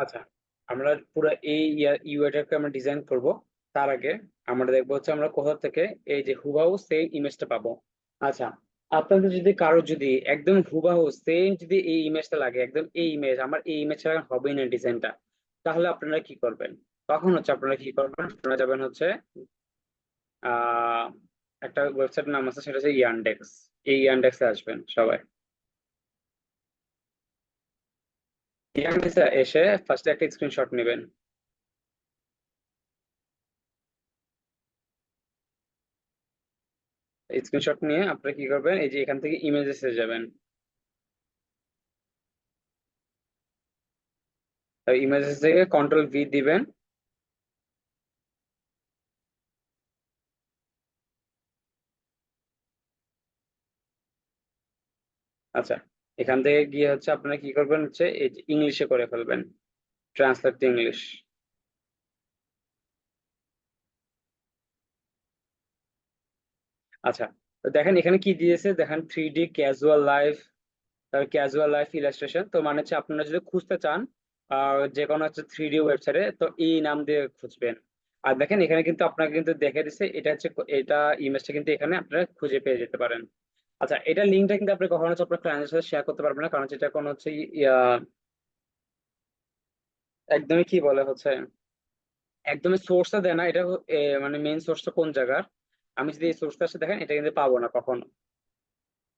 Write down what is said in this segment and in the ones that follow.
আচ্ছা, আমরা পুরো এই ইউআইটাকে আমরা ডিজাইন করব। তার আগে আমরা দেখবো হচ্ছে আমরা কোথা থেকে এই যে হুবাহু সেম ইমেজটা পাবো। আচ্ছা, আপনাদের যদি কারো যদি একদম হুবাহু সেম যদি এই ইমেজটা লাগে, একদম এই ইমেজ আমার এই ইমেজ ছাড়া হবেই না ডিজাইনটা, তাহলে আপনারা কি করবেন? তখন হচ্ছে আপনারা কি করবেন, আপনারা যাবেন হচ্ছে আহ একটা ওয়েবসাইট নাম আছে, সেটা হচ্ছে ইয়ান্ডেক্স। এই ইয়ান্ডেক্সে আসবেন সবাই। ইয়ান্ডেক্সে এসে ফার্স্টে একটা স্ক্রিনশট নেবেন। স্ক্রিনশট নিয়ে আপনারা কি করবেন, এই যে এখান থেকে ইমেজেসে যাবেন। ইমেজেস থেকে কন্ট্রোল ভি দিবেন। আচ্ছা, এখান থেকে গিয়ে হচ্ছে আপনারা কি করবেন হচ্ছে এই যে ইংলিশে করে ফেলবেন, ট্রান্সলেট টু ইংলিশ। আচ্ছা, তো দেখেন এখানে কি দিয়েছে, দেখেন 3D casual life, casual life illustration. তো মানে হচ্ছে আপনারা যদি খুঁজতে চান যে কোনো হচ্ছে 3D ওয়েবসাইটে, তো এই নাম দিয়ে খুঁজবেন। আর দেখেন এখানে কিন্তু আপনাকে কিন্তু দেখে দিচ্ছে এটা হচ্ছে এটা ইমেজটা কিন্তু এখানে আপনারা খুঁজে পেয়ে যেতে পারেন। আচ্ছা, এটা লিঙ্কটা কিন্তু আপনি কখনো হচ্ছে আপনার ক্লায়েন্টের সাথে শেয়ার করতে পারবেন না, কারণ হচ্ছে এটা কোনো হচ্ছে ইয়া একদমই কি বলে হচ্ছে একদমই সোর্সটা দেয় না এটা। মানে মেইন সোর্সটা কোন জায়গার, আমি যদি এই সোর্সটার সাথে দেখেন এটা কিন্তু পাবো না কখনো।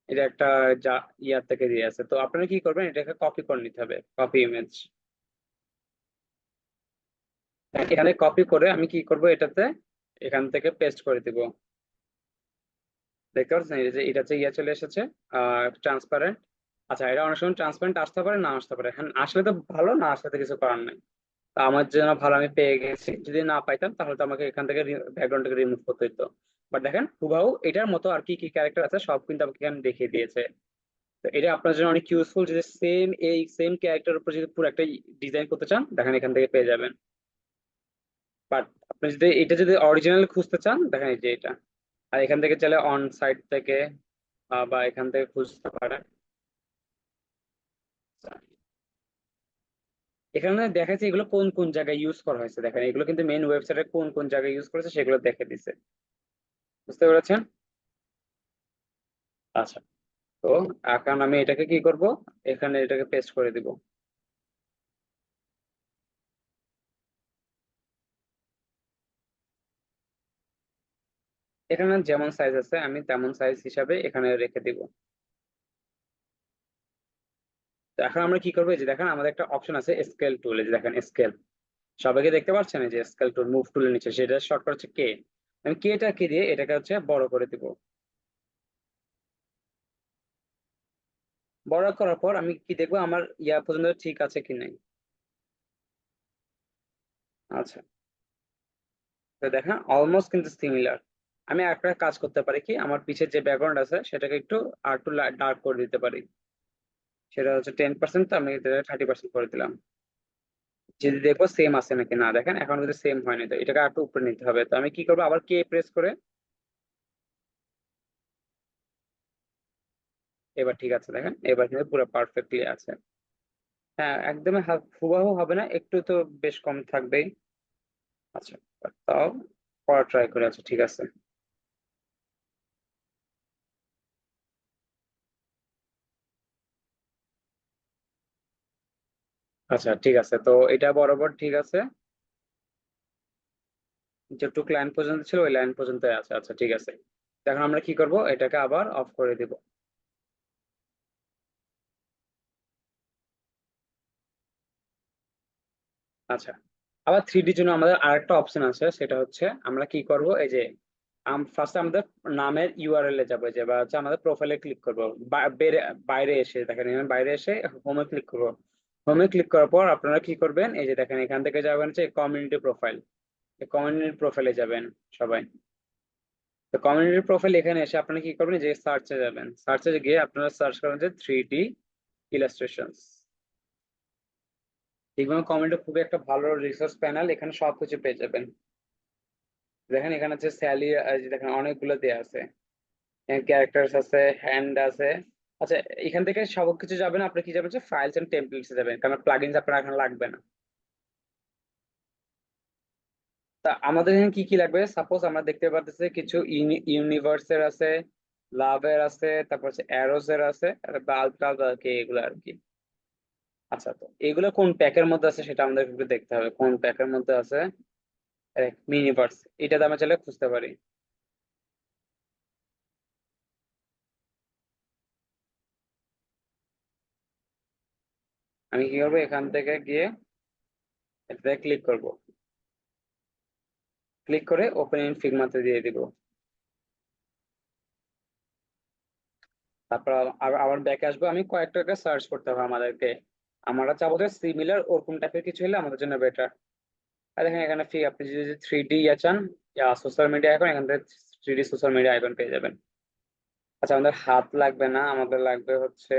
এটা একটা যা ইয়ার থেকে দিয়ে আছে, তো আপনারা কি করবেন, এটাকে কপি করে নিতে হবে, কপি ইমেজ। এখানে কপি করে আমি কি করব, এটাতে এখান থেকে পেস্ট করে দিব। দেখতে পাচ্ছেন এই যে এটা হচ্ছে ইয়া চলে এসেছে, ট্রান্সপারেন্ট। আচ্ছা, এটা অনেক সময় ট্রান্সপারেন্ট আসতে পারে, না আসতে পারে। হ্যাঁ, আসলে তো ভালো, না আসলে তো কিছু করার নাই। তো আমার জন্য ভালো, আমি পেয়ে গেছি। যদি না পাইতাম তাহলে তো আমাকে এখান থেকে ব্যাকগ্রাউন্ড থেকে রিমুভ করতে হতো। বাট দেখেন হুবাহু এটার মতো আর কি কি ক্যারেক্টার আছে সব কিন্তু আমাকে এখানে দেখিয়ে দিয়েছে। তো এটা আপনার জন্য অনেক ইউজফুল, যদি সেম এই সেম ক্যারেক্টার উপর যদি পুরো একটা ডিজাইন করতে চান, দেখেন এখান থেকে পেয়ে যাবেন। বাট আপনি যদি এটা যদি অরিজিনাল খুঁজতে চান, দেখেন এই যে এটা। আর এখান থেকে চাইলে অন সাইট থেকে বা এখান থেকে খুঁজতে পারেন। এখানে দেখা যাচ্ছে এগুলো কোন কোন জায়গায় ইউজ করা হয়েছে, দেখেন এগুলো কিন্তু মেইন ওয়েবসাইটে কোন কোন জায়গায় ইউজ করেছে সেগুলো দেখে দিছে। বুঝতে পেরেছেন? আচ্ছা, তো এখন আমি এটাকে কি করব, এখানে এটাকে পেস্ট করে দিব। এখানে যেমন সাইজ আছে আমি তেমন সাইজ হিসাবে এখানে রেখে দিব। তো এখন আমরা কি করবো, এই যে দেখেন আমাদের একটা অপশন আছে স্কেল টুল, এই যে দেখেন স্কেল। সবাইকে দেখতে পাচ্ছেন এই যে স্কেল টুল, মুভ টুলের নিচে, সেটা শর্টকাট হচ্ছে কে। আমি কে টা কি দিয়ে এটাকে হচ্ছে বড় করে দিব। বড় করার পর আমি কি দেখবো, আমার ইয়া পর্যন্ত ঠিক আছে কি নাই। আচ্ছা, তো দেখেন অলমোস্ট কিন্তু সিমিলার। আমি একটা কাজ করতে পারি কি, আমার পিছের যে ব্যাকগ্রাউন্ড আছে সেটাকে একটু আর একটু ডার্ক করে দিতে পারি। সেটা হচ্ছে 10%, তো আমি 30% করে দিলাম। যদি দেখবো সেম আছে নাকি, না দেখেন এখন যদি সেম হয়নি, তো এটাকে আর একটু উপরে নিতে হবে। তো আমি কি করবো, আবার কে প্রেস করে, এবার ঠিক আছে, দেখেন এবার কিন্তু পুরো পারফেক্টলি আছে। হ্যাঁ, একদমই হুবহু হবে না, একটু তো বেশ কম থাকবেই। আচ্ছা, তাও করা ট্রাই করে, আচ্ছা ঠিক আছে। আচ্ছা ঠিক আছে, তো এটা বরাবর ঠিক আছে। যেটুক লাইন পর্যন্ত ছিল ওই লাইন পর্যন্ত আছে, আচ্ছা ঠিক আছে। তো এখন আমরা কি করব, এটাকে আবার অফ করে দিব। আচ্ছা, আবার 3D জন্য আমাদের আরেকটা অপশন আছে, সেটা হচ্ছে আমরা কি করব, এই যে ফার্স্ট আমাদের নামের ইউআরএল এ যাবো, যে বা হচ্ছে আমাদের প্রোফাইলে ক্লিক করব। বাইরে এসে দেখেন, এখানে বাইরে এসে হোমে ক্লিক করব। হোমে ক্লিক করার পর আপনারা কি করবেন, এই যে দেখেন এখান থেকে যাবেন হচ্ছে কমিউনিটি প্রোফাইল। কমিউনিটি প্রোফাইলে যাবেন সবাই। তো কমিউনিটি প্রোফাইল এখানে এসে আপনারা কি করবেন, যে সার্চে যাবেন, সার্চে গিয়ে আপনারা সার্চ করেন যে 3D ইলাস্ট্রেশনস। এগুলো কমিউনিটি খুবই একটা ভালো রিসোর্স প্যানেল, এখানে সবকিছু পেয়ে যাবেন। দেখেন এখানে হচ্ছে স্যালি, দেখেন অনেকগুলো দেয়া আছে, ক্যারেক্টার্স আছে, হ্যান্ড আছে। আচ্ছা, এখান থেকে সবকিছু যাবেন, আপনি কি যাবেন, ফাইলস এন্ড টেমপ্লেটস যাবেন, কারণ প্লাগইনস আপনার এখন লাগবে না। তা আমাদের এখানে কি কি লাগবে, সাপোজ আমরা দেখতে পাচ্ছি কিছু ইউনিভার্সের আছে, লাভের আছে, তারপর হচ্ছে অ্যারোসের আছে, বাল্ব টাল্ব আর কি, এগুলো আর কি। আচ্ছা, তো এগুলো কোন প্যাকের মধ্যে আছে সেটা আমাদের একটু দেখতে হবে, কোন প্যাকের মধ্যে আছে। মিনিভার্স, এটা আমরা চাইলে খুঁজতে পারি। আমি কি করবো, এখান থেকে গিয়ে এটাতে ক্লিক করব, ক্লিক করে ওপেন ইন ফিগমাতে দিয়ে দিব। তারপর আবার ব্যাকে আসবো, আমি কয়েকটাকে সার্চ করতে হবে আমাদেরকে। আমরা চাবো যে সিমিলার ওরকম টাইপের কিছু হলে আমাদের জন্য বেটার। আর দেখেন এখানে আপনি যদি 3D চান, সোশ্যাল মিডিয়া আইকন, এখান থেকে 3D সোশ্যাল মিডিয়া আইকন পেয়ে যাবেন। আচ্ছা, আমাদের হাত লাগবে না, আমাদের লাগবে হচ্ছে,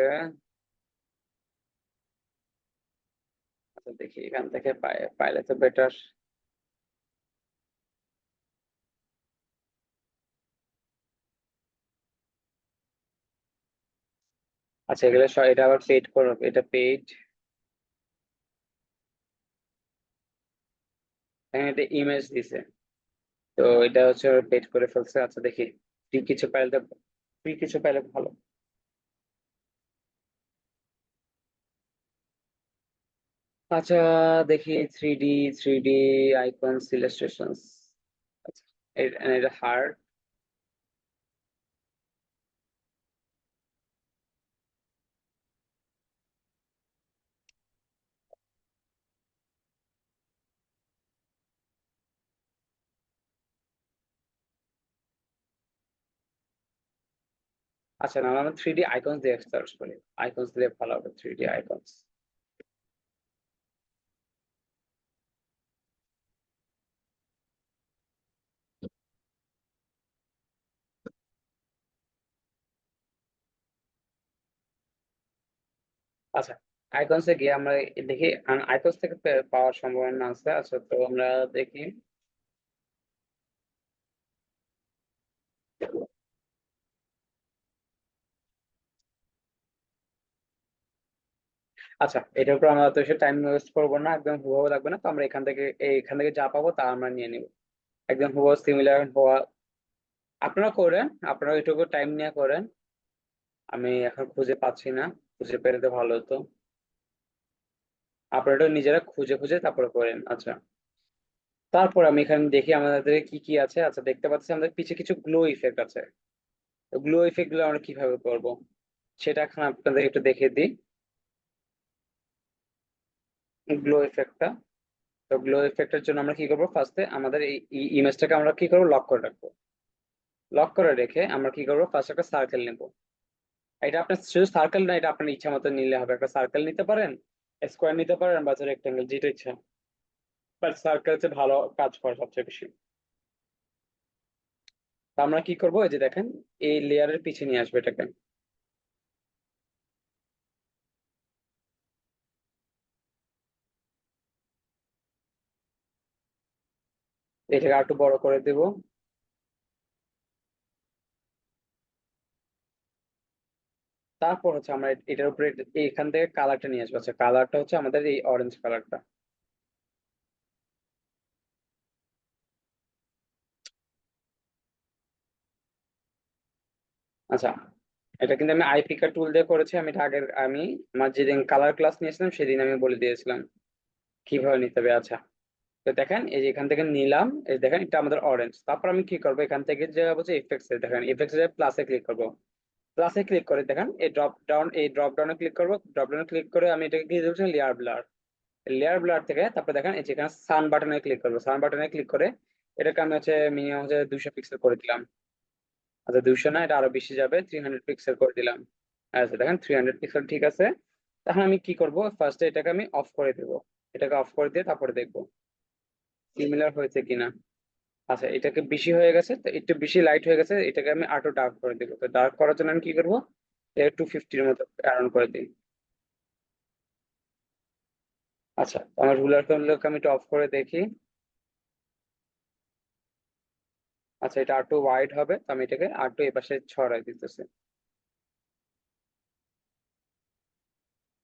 আচ্ছা দেখি এখান থেকে পাইলে তো বেটার। আচ্ছা, এগুলো এটা আবার পেড করো, এটা পেড। এখানে এটা ইমেজ দিছে, তো এটা হচ্ছে পেড করে ফেলছে। আচ্ছা দেখি, ফ্রি কিছু পাইলে তো, ফ্রি কিছু পাইলে ভালো। আচ্ছা দেখি, থ্রি ডি আইকন ইলাস্ট্রেশনস। আচ্ছা, এটা হার্ড। আচ্ছা, না আমরা 3D আইকনস দিয়ে সার্চ করি, আইকনস দিলে ভালো হবে, 3D আইকনস। আচ্ছা, আইকনসে গিয়ে আমরা দেখি আইকনস থেকে পাওয়ার সম্ভাবনা আছে। আচ্ছা, তো আমরা দেখি। আচ্ছা, এটার উপর আমরা তো সে টাইম ওয়েস্ট করবো না, একদম হুবহু লাগবে না, তো আমরা এখান থেকে যা পাবো তা আমরা নিয়ে নিব, একদম হুবহু সিমিলার হওয়া। আপনারা করেন, আপনারা এটুকু টাইম নিয়ে করেন। আমি এখন খুঁজে পাচ্ছি না, খুঁজে পেলে তো ভালো হতো। আপনারা এটা নিজেরা খুঁজে খুঁজে তারপরে করেন। আচ্ছা, তারপর আমি এখানে দেখি আমাদের কি কি আছে। আচ্ছা, দেখতে পাচ্ছি আমাদের পিছে কিছু গ্লো ইফেক্ট আছে। গ্লো ইফেক্ট গুলো আমরা কিভাবে করব সেটা এখন আপনাদের একটু দেখে দিই। গ্লো ইফেক্টটা, তো গ্লো ইফেক্টের জন্য আমরা কি করবো, ফার্স্টে আমাদের এই ইমেজটাকে আমরা কি করবো, লক করে রাখবো। লক করে রেখে আমরা কি করবো, ফার্স্ট একটা সার্কেল নেব। এটা আপনার শুধু সার্কেল না, এটা আপনার ইচ্ছা মতো নিলে হবে, একটা সার্কেল নিতে পারেন, স্কোয়ার নিতে পারেন, বা রেক্টেঙ্গেল, যেটা ইচ্ছা। বাট সার্কেল হচ্ছে ভালো কাজ করে সবচেয়ে বেশি। তো আমরা কি করবো, এই যে দেখেন, এই লেয়ারের পিছে নিয়ে আসবে এটাকে। এটাকে আর একটু বড় করে দেব। তারপর হচ্ছে আমরা এটার উপরে এখান থেকে কালারটা নিয়ে আসবো। আচ্ছা, কালারটা হচ্ছে আমাদের এই অরেঞ্জ কালারটা। আচ্ছা, এটা কিন্তু আমি আই পিকার টুল দিয়ে করেছি। আমি এটা আগের, আমি আমার যেদিন কালার ক্লাস নিয়েছিলাম সেদিন আমি বলে দিয়েছিলাম কিভাবে নিতে হবে। আচ্ছা, তো দেখেন এই যে এখান থেকে নিলাম, এই দেখেন এটা আমাদের অরেঞ্জ। তারপর আমি কি করবো, এখান থেকে যে হচ্ছে ইফেক্টস, দেখেন ইফেক্টস এ প্লাসে ক্লিক করবো। প্লাসে ক্লিক করে দেখেন এই ড্রপ ডাউনে ক্লিক করবো। ড্রপ ডাউনে ক্লিক করে আমি এটাকে কি দিচ্ছি, লেয়ার ব্লার। লেয়ার ব্লার থেকে তারপর দেখেন এই যেখানে সান বাটনে ক্লিক করবো, সান বাটনে ক্লিক করে এটাকে আমি হচ্ছে মিনিমাম হচ্ছে 200 পিক্সেল করে দিলাম। আচ্ছা, 200 না, এটা আরো বেশি যাবে, 300 পিক্সেল করে দিলাম। আচ্ছা দেখেন, 300 পিক্সেল ঠিক আছে। এখন আমি কি করব, ফার্স্টে এটাকে আমি অফ করে দেব। এটাকে অফ করে দিয়ে তারপরে দেখবো সিমিলার হয়েছে কিনা। আচ্ছা, এটাকে বেশি হয়ে গেছে, তো একটু বেশি লাইট হয়ে গেছে, এটাকে আমি আরো ডার্ক করে দেবো। তো ডার্ক করার জন্য আমি কি করবো, 250-এর মতো অ্যারন করে দিই। আচ্ছা, তো আমার রুলার গুলোকে আমি একটু অফ করে দেখি। আচ্ছা, এটা আর একটু ওয়াইড হবে, তো আমি এটাকে আর একটু এপাশে ছড়াই দিতেছি।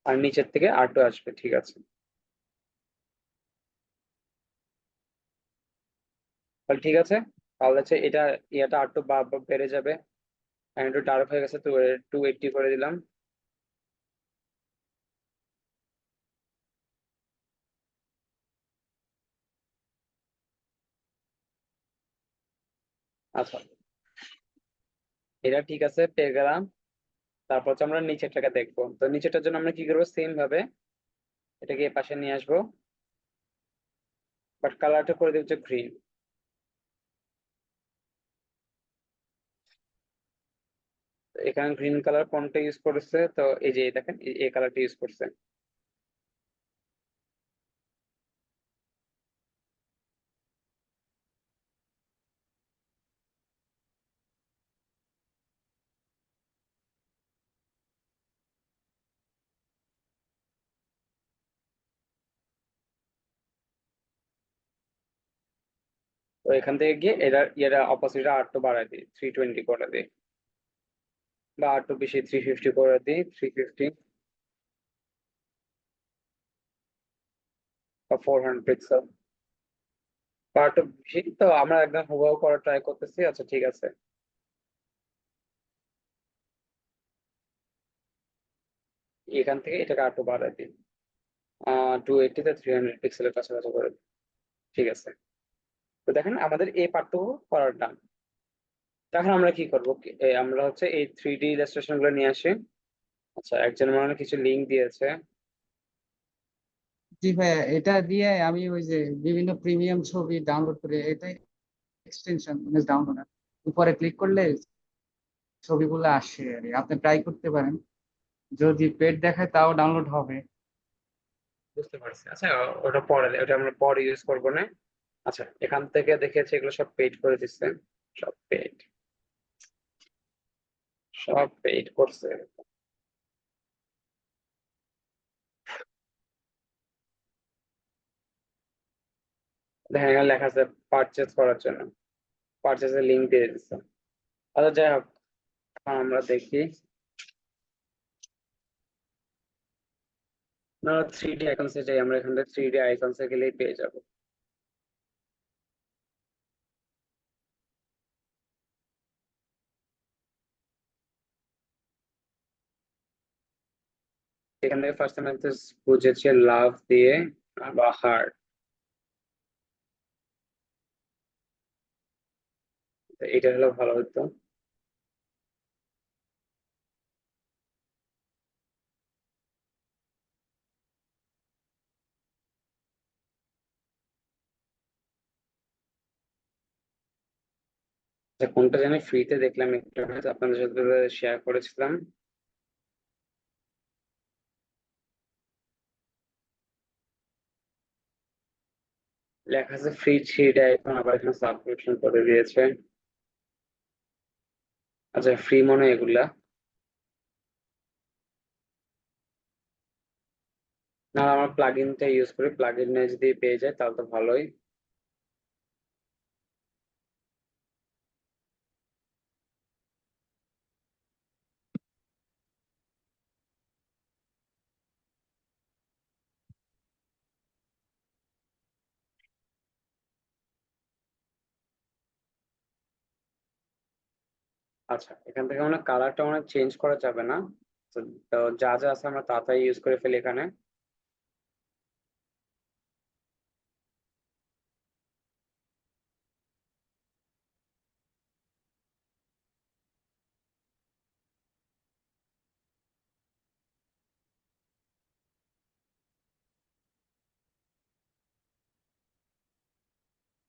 আর নিচের থেকে আর একটু আসবে, ঠিক আছে। তাহলে ঠিক আছে। তাহলে হচ্ছে এটা ইয়াটা আর একটু বেড়ে যাবে। এখন একটু ডার্ক হয়ে গেছে, তো 280 করে দিলাম। আচ্ছা, এটা ঠিক আছে, পেয়ে গেলাম। তারপর হচ্ছে আমরা নিচেরটাকে দেখবো। তো নিচেরটার জন্য আমরা কি করবো, সেম ভাবে এটাকে এ পাশে নিয়ে আসবো, বাট কালারটা করে দিচ্ছি গ্রিন। এখানে গ্রিন কালার কোনটা ইউজ করেছে, তো এই যে দেখেন এই কালারটা ইউজ করছে। তো এখান থেকে গিয়ে এটা অপোজিট আর একটু বাড়াই দিই, 320 করে দিই, বা আর একটু বেশি 350 করে দিই, 350 বা 400 পিক্সেল, বা আর একটু বেশি। তো আমরা একদম হুবহু করা ট্রাই করতেছি। আচ্ছা ঠিক আছে, এখান থেকে এটাকে আর একটু বাড়াই দিই, 280 তে 300 পিক্সেলের কাছাকাছি করে দিই। ঠিক আছে। তো দেখেন আমাদের এই পার্টটুকু করার ডান। এখন আমরা কি করবো, আমরা হচ্ছে এই 3D ইলাস্ট্রেশন গুলো নিয়ে আসি। আচ্ছা, একজন মনে হয় কিছু লিঙ্ক দিয়েছে। জি ভাইয়া, এটা দিয়ে আমি ওই যে বিভিন্ন প্রিমিয়াম ছবি ডাউনলোড করে, এটাই এক্সটেনশন ইমেজ ডাউনলোড, উপরে ক্লিক করলে ছবিগুলো আসে আর কি। আপনি ট্রাই করতে পারেন, যদি পেড দেখায় তাও ডাউনলোড হবে। বুঝতে পারছি। আচ্ছা, ওটা আমরা পরে ইউজ করবো না। আচ্ছা, এখান থেকে দেখেছি এগুলো সব পেইড করে দিচ্ছে, সব পেইড, সব পেইড করছে। দেখেন এখানে লেখা আছে পারচেজ করার জন্য, পারচেজের লিঙ্ক দিয়ে দিচ্ছে। আচ্ছা যাই হোক, এখন আমরা দেখি। না, 3D আইকনসে যাই, আমরা এখান থেকে 3D আইকনসে গেলেই পেয়ে যাবো। এখান থেকে ফার্স্ট টাইম বুঝেছি লাভ দিয়ে বা হার্ট, এটা হলো ভালো হতো। আচ্ছা, কোনটা জানি ফ্রিতে দেখলাম একটা, আপনাদের সাথে শেয়ার করেছিলাম। লেখা আছে ফ্রি 3 এখন আবার এখানে সাবস্ক্রিপশন করে দিয়েছে। আচ্ছা, ফ্রি মনে হয় এগুলা। না, আমার প্লাগইনটা ইউজ করি, প্লাগইনে যদি পেয়ে যায় তাহলে তো ভালোই। আচ্ছা, এখান থেকে মানে কালারটা মানে চেঞ্জ করা যাবে না। তো তো যা যা আছে আমরা তাড়াতাড়ি ইউজ করে ফেলি এখানে।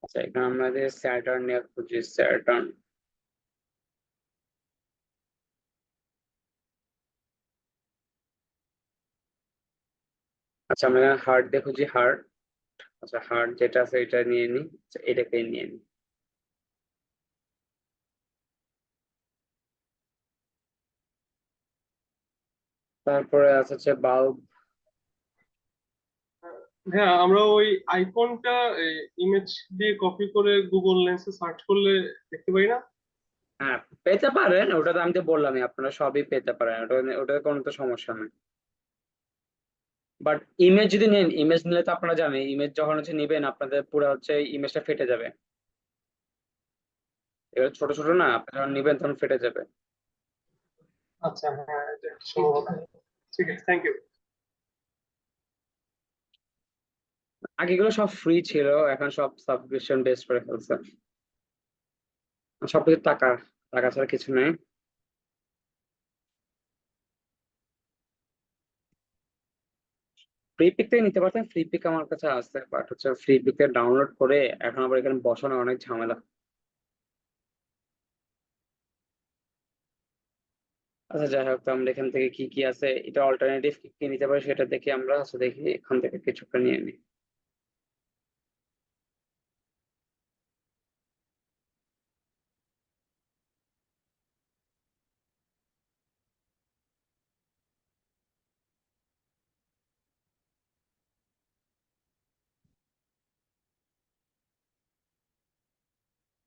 আচ্ছা, এখানে আমরা যে স্যাটার্ন নিয়ে খুঁজি, স্যাটার্ন। আচ্ছা, আমরা হার্ট দিয়ে খুঁজি, হার্ট। আচ্ছা, হার্ট যেটা আছে এটা নিয়ে নিই। আচ্ছা, এটাকেই নিয়ে নিই। তারপরে আছে হচ্ছে বাল্ব। হ্যাঁ, আমরা ওই আইকনটা ইমেজ দিয়ে কপি করে গুগল লেন্সে সার্চ করলে দেখতে পাই না? হ্যাঁ, পেতে পারেন, ওটা তো আমি তো বললামই, আপনারা সবই পেতে পারেন, ওটা ওটা কোনো তো সমস্যা নেই। বাট ইমেজ যদি নেন, ইমেজ নিলে তো আপনারা জানেন, ইমেজ যখন হচ্ছে নিবেন আপনাদের পুরো হচ্ছে ইমেজটা ফেটে যাবে। এগুলো ছোট ছোট না, আপনি যখন নিবেন তখন ফেটে যাবে। আচ্ছা, হ্যাঁ, এটা একটা সম্ভবত। ঠিক আছে, থ্যাংক ইউ। আগেগুলো সব ফ্রি ছিল, এখন সব সাবস্ক্রিপশন বেসড করে ফেলছে। সবকিছু টাকা, টাকা ছাড়া কিছু নেই। ফ্রি পিক থেকে নিতে পারতেন, ফ্রি পিক আমার কাছে আছে, বাট হচ্ছে ফ্রি পিক ডাউনলোড করে এখন আবার এখানে বসানো অনেক ঝামেলা। আচ্ছা যাই হোক, তো আমরা এখান থেকে কি কি আছে, এটা অল্টারনেটিভ কি কি নিতে পারি সেটা দেখি আমরা। আচ্ছা দেখি এখান থেকে কিছুটা নিয়ে নিই।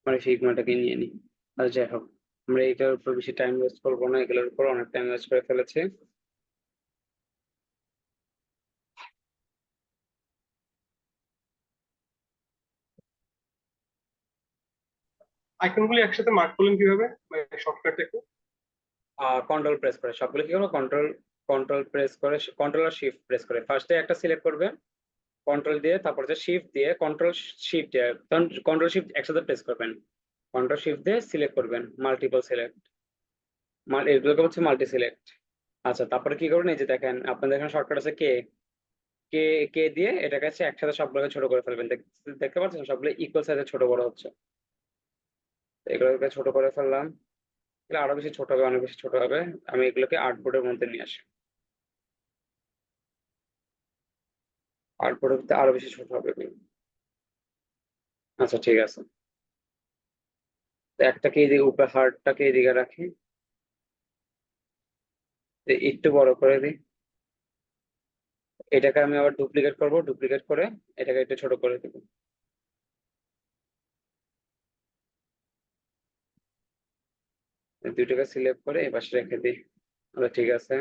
মানে ফিগমাটাকে নিয়ে নিই। আর যাই হোক, আমরা এটার উপর বেশি টাইম ওয়েস্ট করবো না, এগুলোর উপর অনেক টাইম ওয়েস্ট করে ফেলেছি। আইকনগুলি একসাথে মার্ক করলেন কিভাবে, মানে শর্টকাট একটু। কন্ট্রোল প্রেস করে সবগুলো কি করবো, কন্ট্রোল কন্ট্রোল প্রেস করে, কন্ট্রোল আর শিফট প্রেস করে ফার্স্টে একটা সিলেক্ট করবে, কন্ট্রোল দিয়ে তারপর যে শিফট দিয়ে কন্ট্রোল শিফট দিয়ে, তখন কন্ট্রোল শিফট একসাথে প্রেস করবেন, কন্ট্রোল শিফট দিয়ে সিলেক্ট করবেন, মাল্টিপল সিলেক্ট, এগুলোকে হচ্ছে মাল্টি সিলেক্ট। আচ্ছা তারপরে কি করবেন, এই যে দেখেন আপনাদের এখানে শর্টকাট আছে কে, কে কে দিয়ে এটাকে হচ্ছে একসাথে সবগুলোকে ছোট করে ফেলবেন। দেখতে পাচ্ছেন সবগুলো ইকুয়াল সাইজে ছোট বড় হচ্ছে। তো এগুলোকে ছোট করে ফেললাম, এগুলো আরো বেশি ছোট হবে, অনেক বেশি ছোট হবে। আমি এগুলোকে আর্টবোর্ডের মধ্যে নিয়ে আসি, আর্টবোর্ডের মধ্যে আরো বেশি ছোট হবে এগুলো। আচ্ছা ঠিক আছে, তো একটাকে এইদিকে উপরে হার্টটাকে এদিকে রাখি, তো একটু বড় করে দিই। এটাকে আমি আবার ডুপ্লিকেট করব, ডুপ্লিকেট করে এটাকে একটু ছোট করে দেবো। এই দুইটাকে সিলেক্ট করে এই পাশে রেখে দিই। আচ্ছা ঠিক আছে,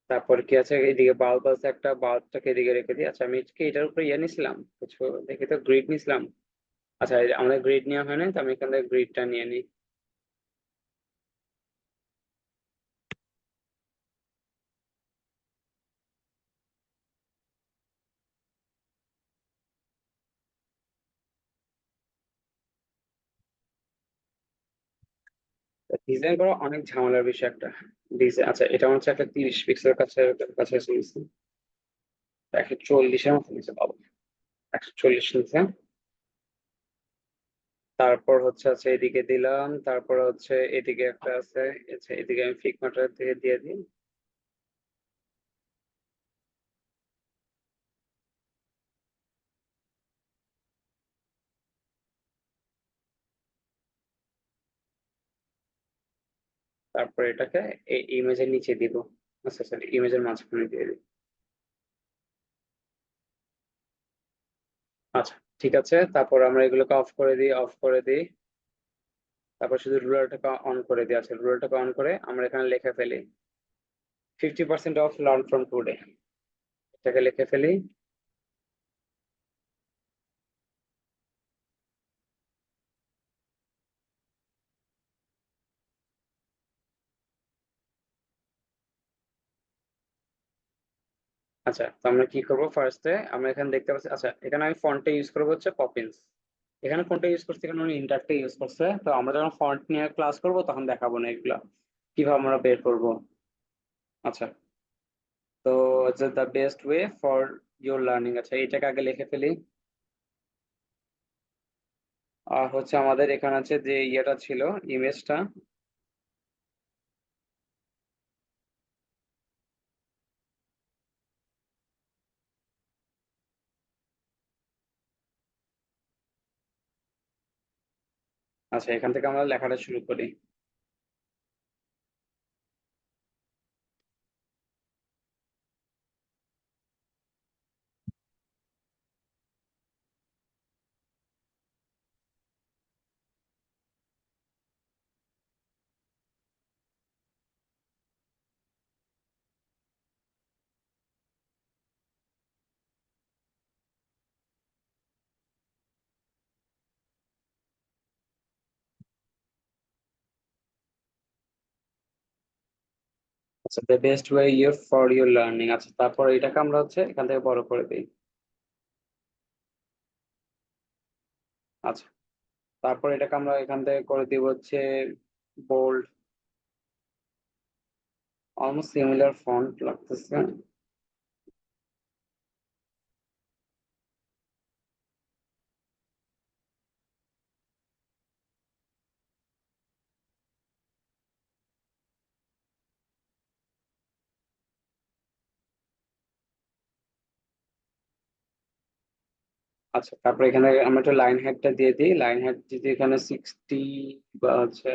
তারপর কি আছে, এদিকে বাল্ব আছে একটা, বাল্বটাকে এদিকে রেখে দিই। আচ্ছা আমি কি এটার উপরে ইয়ে নিছিলাম কিছু, দেখি তো গ্রিড নিছিলাম। আচ্ছা আমাদের গ্রিড নেওয়া হয় না, তো আমি এখান থেকে গ্রিডটা নিয়ে নিই। ডিজাইন করা অনেক ঝামেলার বিষয় একটা ডিজাইন। আচ্ছা এটা হচ্ছে একটা 30 পিক্সেল কাছে কাছে নিচ্ছে, 140-এর মতো নিচে পাবো, 140 নিচে। তারপর হচ্ছে আছে এদিকে দিলাম, তারপর হচ্ছে এদিকে একটা আছে। আচ্ছা এদিকে আমি ফিগমাটা থেকে দিয়ে দিই। তারপর এটাকে এই ইমেজের নিচে দিব। আচ্ছা সরি, ইমেজের মাঝখানে দিয়ে দিই। আচ্ছা ঠিক আছে, তারপর আমরা এগুলোকে অফ করে দিই, অফ করে দিই। তারপর শুধু রুলারটাকে অন করে দিই। আছে রুলারটাকে অন করে আমরা এখানে লিখে ফেলি 50% অফ লার্ন ফ্রম টুডে, এটাকে লিখে ফেলি। আচ্ছা তো আমরা কি করবো, ফার্স্টে আমরা এখানে দেখতে পাচ্ছি, আচ্ছা এখানে আমি ফন্টে ইউজ করবো হচ্ছে পপিন্স। এখানে কোনটা ইউজ করছি, এখানে উনি ইন্টারটা ইউজ করছে। তো আমরা যখন ফন্ট নিয়ে ক্লাস করবো তখন দেখাবো না এগুলা, কিভাবে আমরা বের করবো। আচ্ছা, তো হচ্ছে the best way for your learning, আচ্ছা এটাকে আগে লিখে ফেলি। আর হচ্ছে আমাদের এখানে আছে যে ইয়েটা ছিল, ইমেজটা। আচ্ছা এখান থেকে আমরা লেখাটা শুরু করি। The best way your for your learning. আচ্ছা, তারপর এটাকে আমরা হচ্ছে এখান থেকে বড় করে দিই। আচ্ছা, তারপর এটাকে আমরা এখান থেকে করে দিব হচ্ছে বোল্ড। অলমোস্ট সিমিলার ফন্ট লাগতেছে। আচ্ছা, তারপর এখানে আমরা একটা লাইন হেডটা দিয়ে দিই। লাইন হেড যদি এখানে 60 বা হচ্ছে,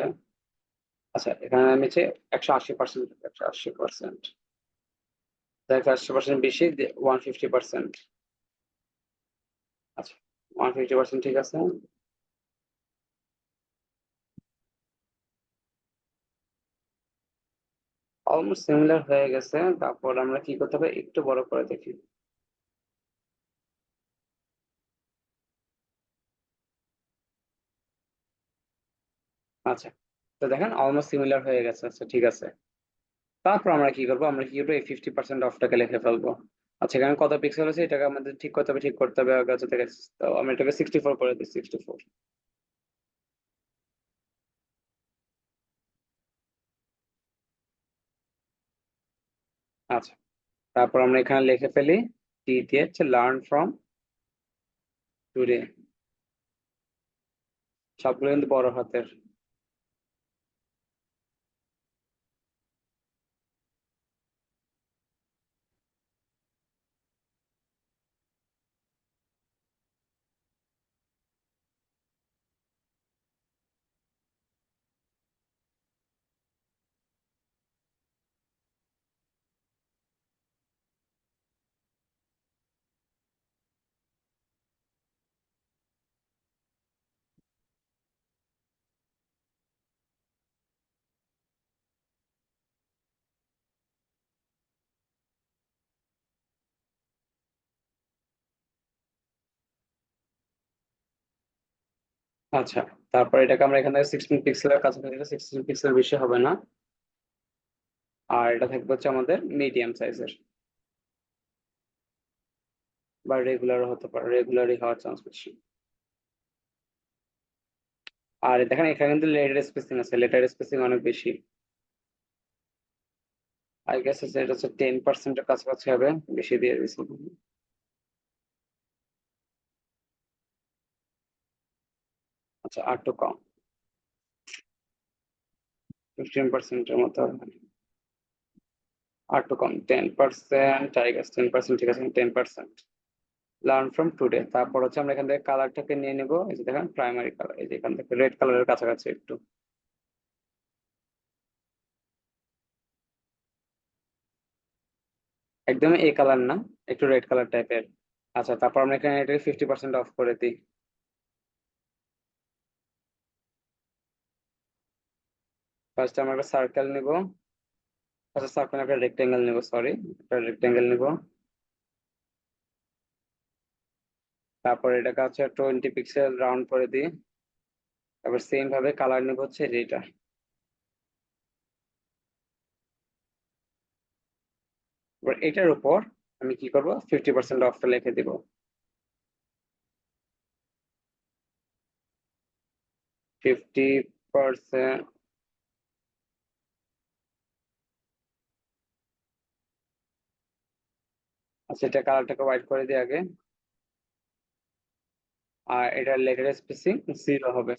আচ্ছা এখানে আমি হচ্ছে 180%, 180%, 180% বেশি, 150%। আচ্ছা, 150% ঠিক আছে। অলমোস্ট সিমিলার হয়ে গেছে। তারপর আমরা কি করতে হবে, একটু বড় করে দেখি। আচ্ছা, তো দেখেন অলমোস্ট সিমিলার হয়ে গেছে। আচ্ছা ঠিক আছে, তারপর আমরা কি করবো, আমরা কি করবো, এই 50% অফটাকে লিখে ফেলবো। আচ্ছা, এখানে কত পিক্সেল আছে এটাকে আমাদের ঠিক করতে হবে, ঠিক করতে হবে আগে হচ্ছে থেকে। তো আমরা এটাকে 64 করে দিই, 64। আচ্ছা, তারপর আমরা এখানে লিখে ফেলি টি দিয়ে হচ্ছে লার্ন ফ্রম টুডে। সবগুলো কিন্তু বড় হাতের। আচ্ছা, তারপর এটাকে আমরা এখান থেকে 16 পিক্সেলের কাছাকাছি, 16 পিক্সেল বেশি হবে না। আর এটা থাকবে হচ্ছে আমাদের মিডিয়াম সাইজের, বা রেগুলারও হতে পারে, রেগুলারই হওয়ার চান্স বেশি। আর দেখেন এখানে কিন্তু লেটার স্পেসিং আছে, লেটার স্পেসিং অনেক বেশি। আই গেস এটা হচ্ছে 10%-এর কাছাকাছি হবে, বেশি দিয়ে দিয়েছি। আচ্ছা, আর একটু কম, 15%-এর মতো হবে। আর একটু কম, 10%, আই গেস 10%, ঠিক আছে 10%। Learn from today. তারপর হচ্ছে আমরা এখান থেকে কালারটাকে নিয়ে নিব, এই যে দেখেন প্রাইমারি কালার, এই যে এখান থেকে রেড কালারের কাছাকাছি একটু। একদমই এই কালার না, একটু রেড কালার টাইপের। আচ্ছা, তারপর আমরা এখানে এটাকে 50% অফ করে দিই। ফার্স্ট আমরা একটা সার্কেল নিব। আচ্ছা, সার্কেল একটা রেক্টেঙ্গেল নিব, সরি, একটা রেক্টেঙ্গেল নিব। তারপর এটাকে হচ্ছে 20 পিক্সেল রাউন্ড করে দিই। তারপর সেম ভাবে কালার নিব হচ্ছে যেটা। এবার এটার উপর আমি কি করব, 50% অফটা লিখে দিব। 50%। আচ্ছা, এটা কালারটাকে হোয়াইট করে দিই আগে। আর এটার লেটার স্পেসিং 0 হবে।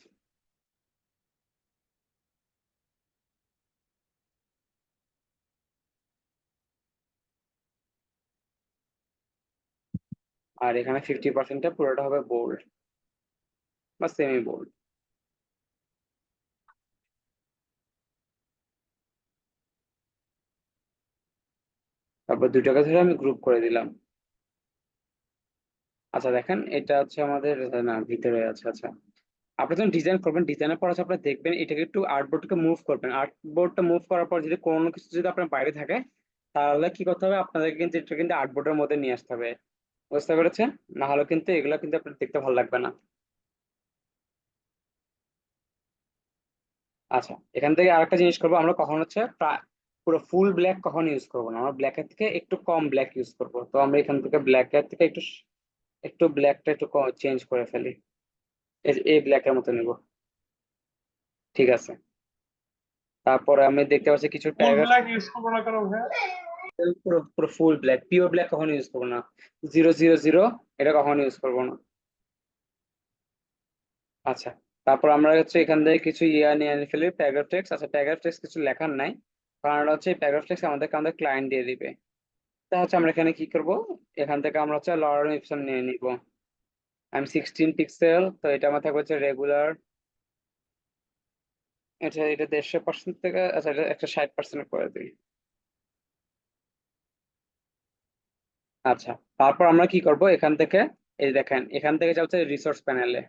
আর এখানে 50%টা পুরোটা হবে বোল্ড বা সেমি বোল্ড। তারপর দুটাকে ধরে আমি গ্রুপ করে দিলাম। আচ্ছা দেখেন, এটা হচ্ছে আমাদের, না ভিতরে আছে। আচ্ছা, আপনি যখন ডিজাইন করবেন, ডিজাইনের পর হচ্ছে আপনি দেখবেন এটাকে একটু আর্টবোর্ডকে মুভ করবেন। আর্টবোর্ডটা মুভ করার পর যদি কোনো কিছু যদি আপনার বাইরে থাকে, তাহলে কি করতে হবে, আপনাদেরকে কিন্তু এটা কিন্তু আর্টবোর্ডের মধ্যে নিয়ে আসতে হবে। বুঝতে পেরেছেন? না হলে কিন্তু এগুলো কিন্তু আপনার দেখতে ভালো লাগবে না। আচ্ছা, এখান থেকে আরেকটা জিনিস করবো আমরা, কখন হচ্ছে পুরো ফুল ব্ল্যাক কখন ইউজ করবো না, আমরা ব্ল্যাকের থেকে একটু কম ব্ল্যাক ইউজ করবো। তো আমরা এখান থেকে ব্ল্যাকের থেকে একটু একটু ব্ল্যাকটা একটু চেঞ্জ করে ফেলি, এই ব্ল্যাকের মতো নিব। ঠিক আছে, তারপরে আমি দেখতে পাচ্ছি কিছু ফুল প্যারাগ্রাফ। ব্ল্যাক ইউজ করবো না কেন ভাইয়া? পুরো পুরো ফুল ব্ল্যাক, পিওর ব্ল্যাক কখনো ইউজ করবো না। 000 এটা কখনো ইউজ করবো না। আচ্ছা, তারপর আমরা হচ্ছে এখান থেকে কিছু নিয়ে ফেলি প্যারাগ্রাফ টেক্সট। আচ্ছা, প্যারাগ্রাফ টেক্সট কিছু লেখার নাই, কারণ হচ্ছে প্যারাগ্রাফ টেক্সট আমাদের ক্লায়েন্ট দিয়ে দিবে। তা হচ্ছে আমরা এখানে কি করব, এখান থেকে আমরা হচ্ছে লরেল ইপসন নিয়ে নিব। আমি 16 পিক্সেল, তো এটা আমার থাকবে হচ্ছে রেগুলার। এটা 150% থেকে, আচ্ছা এটা 160% করে দিই। আচ্ছা, তারপর আমরা কি করব এখান থেকে, এই দেখেন এখান থেকে যা হচ্ছে রিসোর্স প্যানেলে,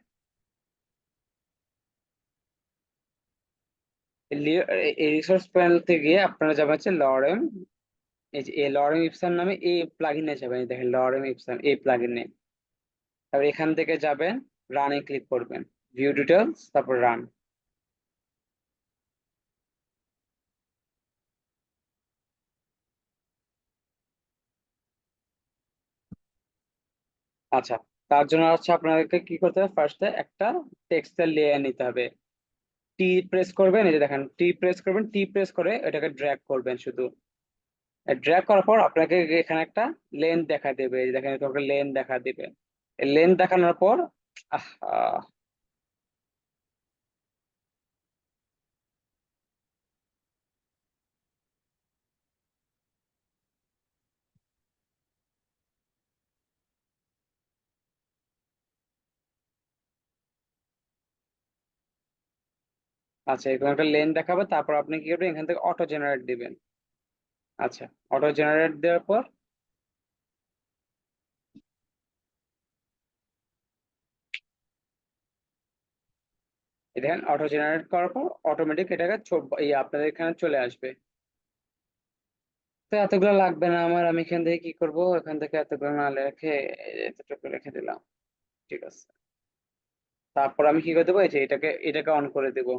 এই রিসোর্স প্যানেল থেকে গিয়ে আপনারা যাবেন হচ্ছে লরেম। এই যে এই লরেম ইপসন নামে এই প্লাগইনে যাবেন, এই দেখেন লরেম ইপসন এই প্লাগইনে। তারপর এখান থেকে যাবেন, রানে ক্লিক করবেন, ভিউ ডিটেলস, তারপর রান। আচ্ছা, তার জন্য হচ্ছে আপনাদেরকে কি করতে হবে, ফার্স্টে একটা টেক্সটের লেয়ার নিতে হবে। টি প্রেস করবেন, এই যে দেখেন টি প্রেস করবেন, টি প্রেস করে এটাকে ড্র্যাগ করবেন শুধু। ড্র্যাগ করার পর আপনাকে এখানে একটা লেন্থ দেখা দেবে, এই যে দেখেন এরকম একটা লেন্থ দেখা দিবে। এই লেন্থ দেখানোর পর আহ আচ্ছা, এরকম একটা লেন্থ দেখাবে, তারপর আপনি কি করবেন এখান থেকে অটো জেনারেট দিবেন। আচ্ছা, অটো জেনারেট দেওয়ার পর এই দেখেন অটো জেনারেট করার পর অটোমেটিক এটাকে আপনাদের এখানে চলে আসবে। তো এতগুলো লাগবে না আমার, আমি এখান থেকে কি করব, এখান থেকে এতগুলো না রেখে এতটুকু রেখে দিলাম। ঠিক আছে, তারপর আমি কি করে দেবো, এই যে এটাকে অন করে দেবো।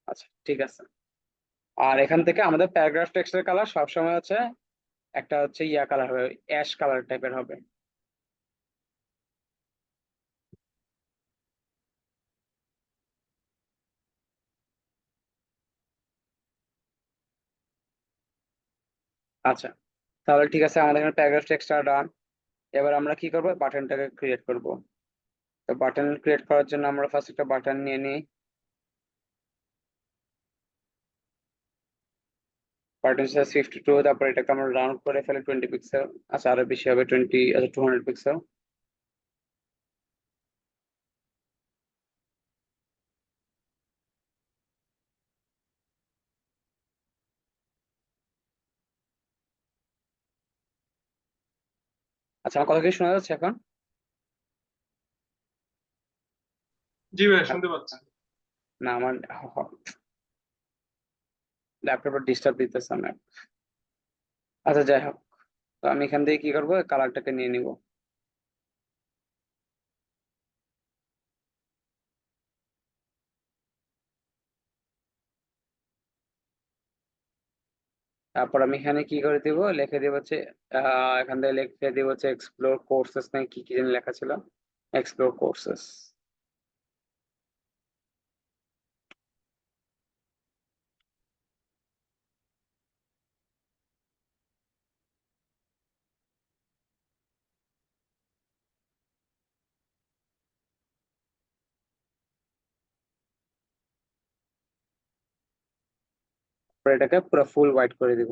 আচ্ছা, ঠিক আছে। আর এখান থেকে আমাদের প্যারাগ্রাফ টেক্সটের কালার সবসময় হচ্ছে একটা হচ্ছে কালার হবে, অ্যাশ কালার টাইপের হবে। আচ্ছা, তাহলে ঠিক আছে, আমাদের এখানে প্যারাগ্রাফ টেক্সটটা ডান। এবার আমরা কি করবো, বাটনটাকে ক্রিয়েট করব। তো বাটন ক্রিয়েট করার জন্য আমরা ফার্স্ট একটা বাটন নিয়ে নিই। বাটন সাইজ 52, তারপর এটাকে আমরা রাউন্ড করে ফেলে 20 পিক্সেল। আচ্ছা, আরো বেশি হবে 20, আচ্ছা 200 পিক্সেল। আচ্ছা, আমার কথা কি শোনা যাচ্ছে এখন? জি ভাইয়া, শুনতে পাচ্ছি। না, আমার ল্যাপটপে ডিস্টার্ব দিতেছে অনেক। আচ্ছা, যাই হোক, তো আমি এখান থেকে কি করবো, কালারটাকে নিয়ে নিব। তারপর আমি এখানে কি করে দিব, লিখে দিব হচ্ছে এখান থেকে লিখে দিব হচ্ছে এক্সপ্লোর কোর্সেস, নাকি কি কি যেন লেখা ছিল, এক্সপ্লোর কোর্সেস। তারপর এটাকে পুরো ফুল হোয়াইট করে দিব।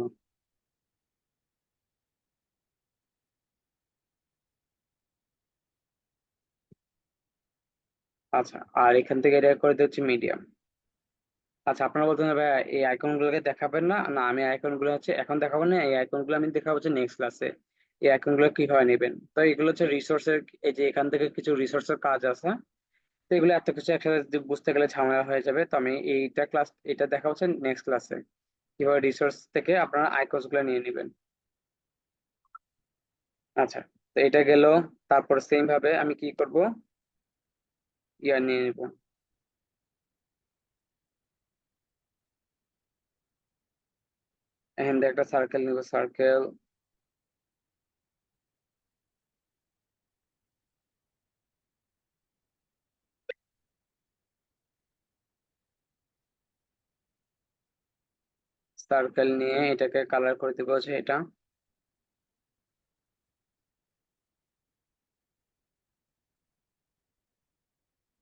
আচ্ছা, আর এখান থেকে এটা করে দিচ্ছি মিডিয়াম। আচ্ছা, আপনারা বলতেন যে, ভাইয়া এই আইকন গুলোকে দেখাবেন না, না আমি আইকন গুলো হচ্ছে এখন দেখাবো না, এই আইকন গুলো আমি দেখাবো হচ্ছে নেক্সট ক্লাসে। এই আইকন গুলো কিভাবে নেবেন, তো এগুলো হচ্ছে রিসোর্সের, এই যে এখান থেকে কিছু রিসোর্সের কাজ আছে। তো এগুলো এত কিছু একসাথে বুঝতে গেলে ঝামেলা হয়ে যাবে, তো আমি এটা দেখা হচ্ছে নেক্সট ক্লাসে, কিভাবে রিসোর্স থেকে আপনারা আইকনস গুলো নিয়ে নেবেন। আচ্ছা, তো এটা গেল। তারপর সেম ভাবে আমি কি করব, নিয়ে নিব। এখান থেকে একটা সার্কেল নিব, সার্কেল। সার্কেল নিয়ে এটাকে কালার করে দিব হচ্ছে এটা।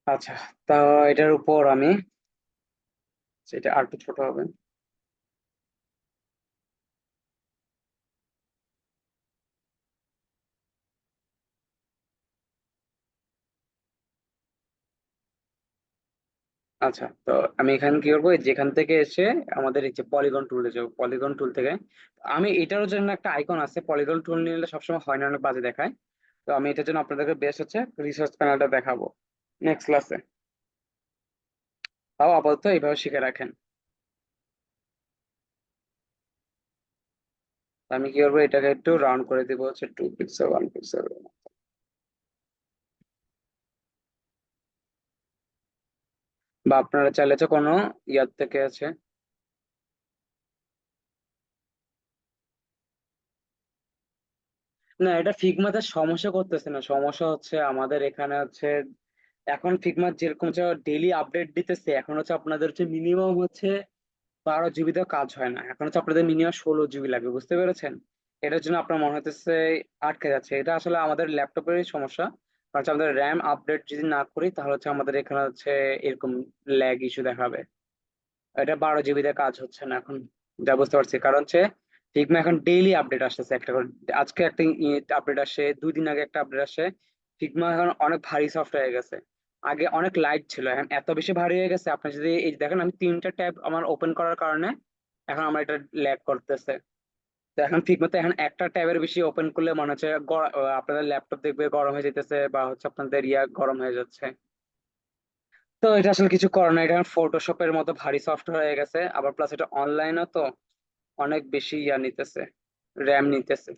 আচ্ছা, তা এটার উপর আমি, সেটা আর একটু ছোট হবে। আচ্ছা, তো আমি এখানে কি করবো, এই যেখান থেকে এসে আমাদের এই যে পলিগন টুলে যাবো, পলিগন টুল থেকে আমি এটার জন্য একটা আইকন আছে, পলিগন টুল নিলে সবসময় হয় না, অনেক বাজে দেখায়। তো আমি এটার জন্য আপনাদেরকে বেস্ট হচ্ছে রিসোর্স প্যানেলটা দেখাবো নেক্সট ক্লাসে। তাও আপাতত এইভাবে শিখে রাখেন। তো আমি কি করবো, এটাকে একটু রাউন্ড করে দিব হচ্ছে 2 পিক্সেল 1 পিক্সেল। বা আপনারা চাইলে তো কোনো ইয়ার থেকে আছে। না, এটা ফিগমাতে সমস্যা করতেছে না, সমস্যা হচ্ছে আমাদের এখানে হচ্ছে এখন ফিগমা যেরকম হচ্ছে ডেইলি আপডেট দিতেছে, এখন হচ্ছে আপনাদের হচ্ছে মিনিমাম হচ্ছে 12 জিবিতেও কাজ হয় না, এখন হচ্ছে আপনাদের মিনিমাম 16 জিবি লাগবে, বুঝতে পেরেছেন? এটার জন্য আপনার মনে হতেছে আটকে যাচ্ছে, এটা আসলে আমাদের ল্যাপটপেরই সমস্যা। কারণ হচ্ছে আমাদের র্যাম আপডেট যদি না করি তাহলে হচ্ছে আমাদের এখানে হচ্ছে এরকম ল্যাগ ইস্যু দেখাবে। এটা 12 জিবিতে কাজ হচ্ছে না এখন, যা বুঝতে পারছি, কারণ হচ্ছে ফিগমা এখন ডেইলি আপডেট আসতেছে একটা করে। আজকে একটা আপডেট আসে, 2 দিন আগে একটা আপডেট আসে। ফিগমা এখন অনেক ভারী সফট হয়ে গেছে। আগে অনেক লাইট ছিল, এখন এত বেশি ভারী হয়ে গেছে, আপনি যদি এই যে দেখেন আমি 3টা ট্যাব আমার ওপেন করার কারণে এখন আমার এটা ল্যাগ করতেছে। তো এখন ফিগমাতে এখন একটা ট্যাবের বেশি ওপেন করলে মনে হচ্ছে আপনাদের ল্যাপটপ দেখবে গরম হয়ে যেতেছে, বা হচ্ছে আপনাদের ইয়া গরম হয়ে যাচ্ছে। তো এটা আসলে কিছু করার নাই, এটা ফটোশপের মতো ভারী সফটওয়্যার হয়ে গেছে, আবার প্লাস এটা অনলাইনও তো অনেক বেশি ইয়া নিতেছে, র্যাম নিতেছে।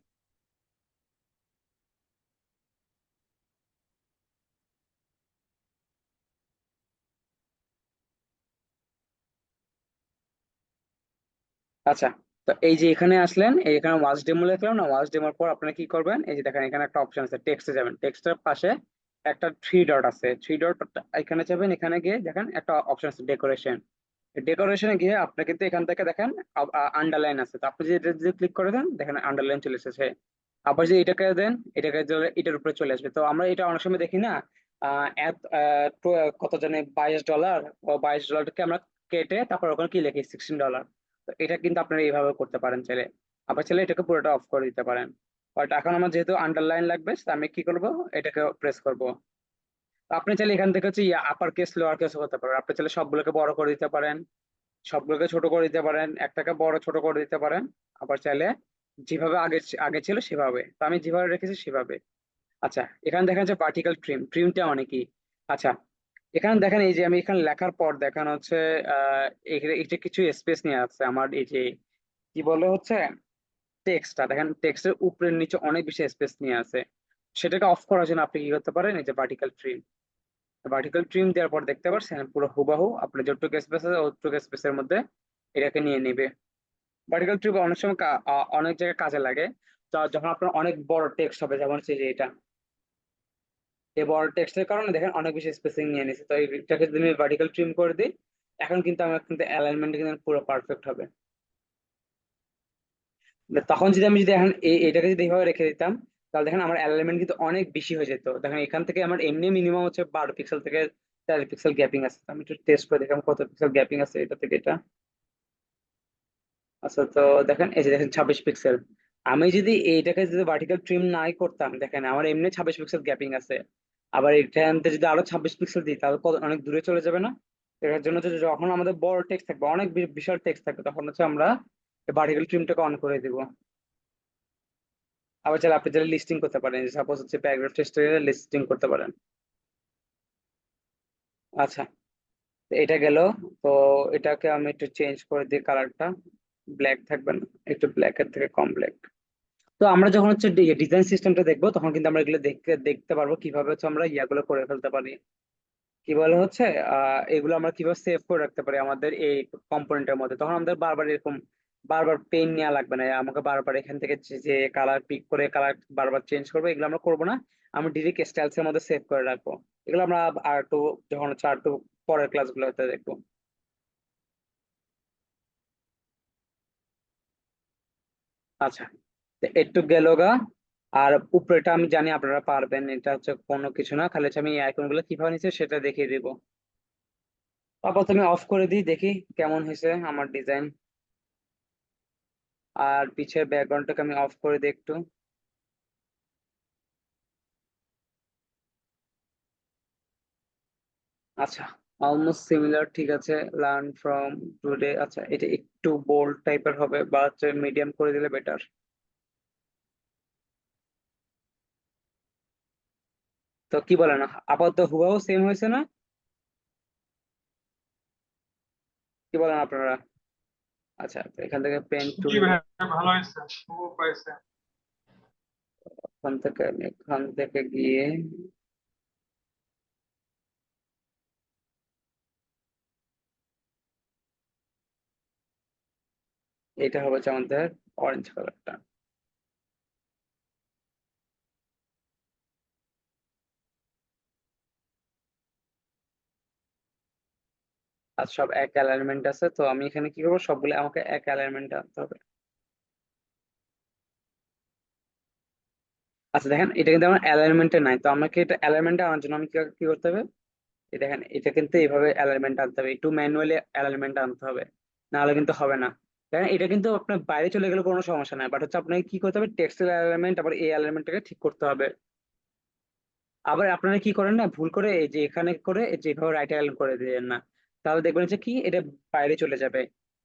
আচ্ছা, তো এই যে এখানে আসলেন, এই এখানে ওয়াচ ডেমো লিখলাম না, ওয়াচ ডেমোর পর আপনি কি করবেন, এই যে দেখেন এখানে একটা অপশন আছে, টেক্সটে যাবেন, টেক্সটের পাশে একটা 3 ডট আছে, 3 ডট এখানে যাবেন, এখানে গিয়ে দেখেন একটা অপশন আছে ডেকোরেশন। ডেকোরেশনে গিয়ে আপনি কিন্তু এখান থেকে দেখেন আন্ডারলাইন আছে, তো আপনি যদি এটা যদি ক্লিক করে দেন দেখেন আন্ডারলাইন চলে এসেছে। আবার যদি এটাকে দেন, এটাকে এটার উপরে চলে আসবে। তো আমরা এটা অনেক সময় দেখি না, কত জানে $22, ও $22টাকে আমরা কেটে তারপর ওখানে কি লিখি $16। তো এটা কিন্তু আপনারা এইভাবে করতে পারেন চাইলে। আবার চাইলে এটাকে পুরোটা অফ করে দিতে পারেন। বাট এখন আমার যেহেতু আন্ডারলাইন লাগবে, তো আমি কি করব, এটাকে প্রেস করব। তো আপনি চাইলে এখান থেকে হচ্ছে আপার কেস লোয়ার কেস করতে পারেন, আপনি চাইলে সবগুলোকে বড় করে দিতে পারেন, সবগুলোকে ছোট করে দিতে পারেন, একটাকে বড় ছোট করে দিতে পারেন। আবার চাইলে যেভাবে আগে আগে ছিল সেভাবে, তো আমি যেভাবে রেখেছি সেভাবে। আচ্ছা, এখানে দেখেন যে পার্টিকেল ট্রিমটা মানে কি। আচ্ছা, এখানে দেখেন এই যে আমি এখানে লেখার পর দেখানো হচ্ছে আহ এটা কিছু স্পেস নিয়ে আছে আমার, এই যে কি বলে হচ্ছে টেক্সটটা দেখেন, টেক্সটের উপরের নিচে অনেক বেশি স্পেস নিয়ে আছে। সেটাকে অফ করার জন্য আপনি কি করতে পারেন, এই যে ভার্টিক্যাল ট্রিম দেওয়ার পর দেখতে পাচ্ছেন পুরো হুবাহু আপনার যতটুকু স্পেস আছে অতটুকু স্পেসের মধ্যে এটাকে নিয়ে নেবে। ভার্টিক্যাল ট্রিম অনেক সময় অনেক জায়গায় কাজে লাগে। তো যখন আপনার অনেক বড় টেক্সট হবে, যেমন হচ্ছে যে এটা, এই বড় টেক্সটের কারণে দেখেন অনেক বেশি স্পেসিং নিয়ে নিয়েছে, তো এইটাকে যদি আমি ভার্টিক্যাল ট্রিম করে দিই, এখন কিন্তু আমার কিন্তু অ্যালাইনমেন্ট কিন্তু পুরো পারফেক্ট হবে। তখন যদি আমি যদি এখন এটাকে যদি এইভাবে রেখে দিতাম, তাহলে দেখেন আমার অ্যালাইনমেন্ট কিন্তু অনেক বেশি হয়ে যেত। দেখেন এখান থেকে আমার এমনি মিনিমাম হচ্ছে 12 পিক্সেল থেকে 13 পিক্সেল গ্যাপিং আছে। তো আমি একটু টেস্ট করে দেখলাম কত পিক্সেল গ্যাপিং আছে এটা থেকে এটা। আচ্ছা, তো দেখেন এই যে দেখেন 26 পিক্সেল। আমি যদি এইটাকে যদি ভার্টিক্যাল ট্রিম নাই করতাম, দেখেন আমার এমনি 26 পিক্সেল গ্যাপিং আছে, আবার এখান থেকে যদি আরো 26 পিক্সেল দিই তাহলে কত অনেক দূরে চলে যাবে না? এটার জন্য হচ্ছে যখন আমাদের বড় টেক্সট থাকবে, অনেক বিশাল টেক্সট থাকবে, তখন হচ্ছে আমরা ভার্টিক্যাল ট্রিমটাকে অন করে দিব। আবার চাইলে আপনি চাইলে লিস্টিং করতে পারেন, সাপোজ হচ্ছে প্যারাগ্রাফ টেক্সট লিস্টিং করতে পারেন। আচ্ছা, তো এটা গেল। তো এটাকে আমি একটু চেঞ্জ করে দিই কালারটা, ব্ল্যাক থাকবে না, একটু ব্ল্যাকের থেকে কম ব্ল্যাক। তো আমরা যখন হচ্ছে ডিজাইন সিস্টেমটা দেখবো তখন কিন্তু আমরা এগুলো দেখতে দেখতে পারবো কিভাবে হচ্ছে আমরা ইয়াগুলো করে ফেলতে পারি, কি বলে হচ্ছে এগুলো আমরা কিভাবে সেভ করে রাখতে পারি আমাদের এই কম্পোনেন্টের মধ্যে, তখন আমাদের বারবার এরকম বারবার পেন নেওয়া লাগবে না, আমাকে বারবার এখান থেকে যে কালার পিক করে কালার বারবার চেঞ্জ করবো, এগুলো আমরা করবো না। আমি ডিরেক্ট স্টাইলস এর মধ্যে সেভ করে রাখবো। এগুলো আমরা আর একটু যখন হচ্ছে আর একটু পরের ক্লাসগুলোতে দেখবো। আচ্ছা, তো একটু গেল গা। আর উপরেটা আমি জানি আপনারা পারবেন, এটা হচ্ছে কোনো কিছু না, খালি হচ্ছে আমি এই আইকন গুলো কিভাবে নিচ্ছে সেটা দেখিয়ে দিব। তারপর তুমি অফ করে দিই, দেখি কেমন হয়েছে আমার ডিজাইন। আর পিছের ব্যাকগ্রাউন্ডটাকে আমি অফ করে দিই একটু। আচ্ছা, অলমোস্ট সিমিলার, ঠিক আছে। লার্ন ফ্রম টুডে, আচ্ছা এটা একটু বোল্ড টাইপের হবে বা হচ্ছে মিডিয়াম করে দিলে বেটার। তো কি বলেন, আপাতত হুবাহু সেম হয়েছে না? কি বলেন আপনারা? আচ্ছা, তো এখান থেকে পেন টুল, জি ভাই, ভালো হয়েছে, খুব পাইছে। এখান থেকে গিয়ে এটা হবে হচ্ছে আমাদের অরেঞ্জ কালারটা। আর সব এক অ্যালাইনমেন্ট আছে, তো আমি এখানে কি করবো, সবগুলো আমাকে এক অ্যালাইনমেন্টে আনতে হবে। আচ্ছা দেখেন, এটা কিন্তু আমার অ্যালাইনমেন্টে নাই, তো আমাকে এটা অ্যালাইনমেন্টে আনার জন্য আমি কি কি করতে হবে? এই দেখেন, এটা কিন্তু এইভাবে অ্যালাইনমেন্ট আনতে হবে, একটু ম্যানুয়ালি অ্যালাইনমেন্ট আনতে হবে, নাহলে কিন্তু হবে না। দেখেন, এটা কিন্তু আপনার বাইরে চলে গেলে কোনো সমস্যা নাই, বাট হচ্ছে আপনাকে কি করতে হবে, টেক্সটের অ্যালাইনমেন্ট আবার এই অ্যালাইনমেন্টটাকে ঠিক করতে হবে। আবার আপনারা কি করেন না, ভুল করে এই যে এখানে করে এই যে এভাবে রাইট অ্যালাইন করে দিলেন না, তাহলে দেখবেন যে কি এটা বাইরে চলে যাবে।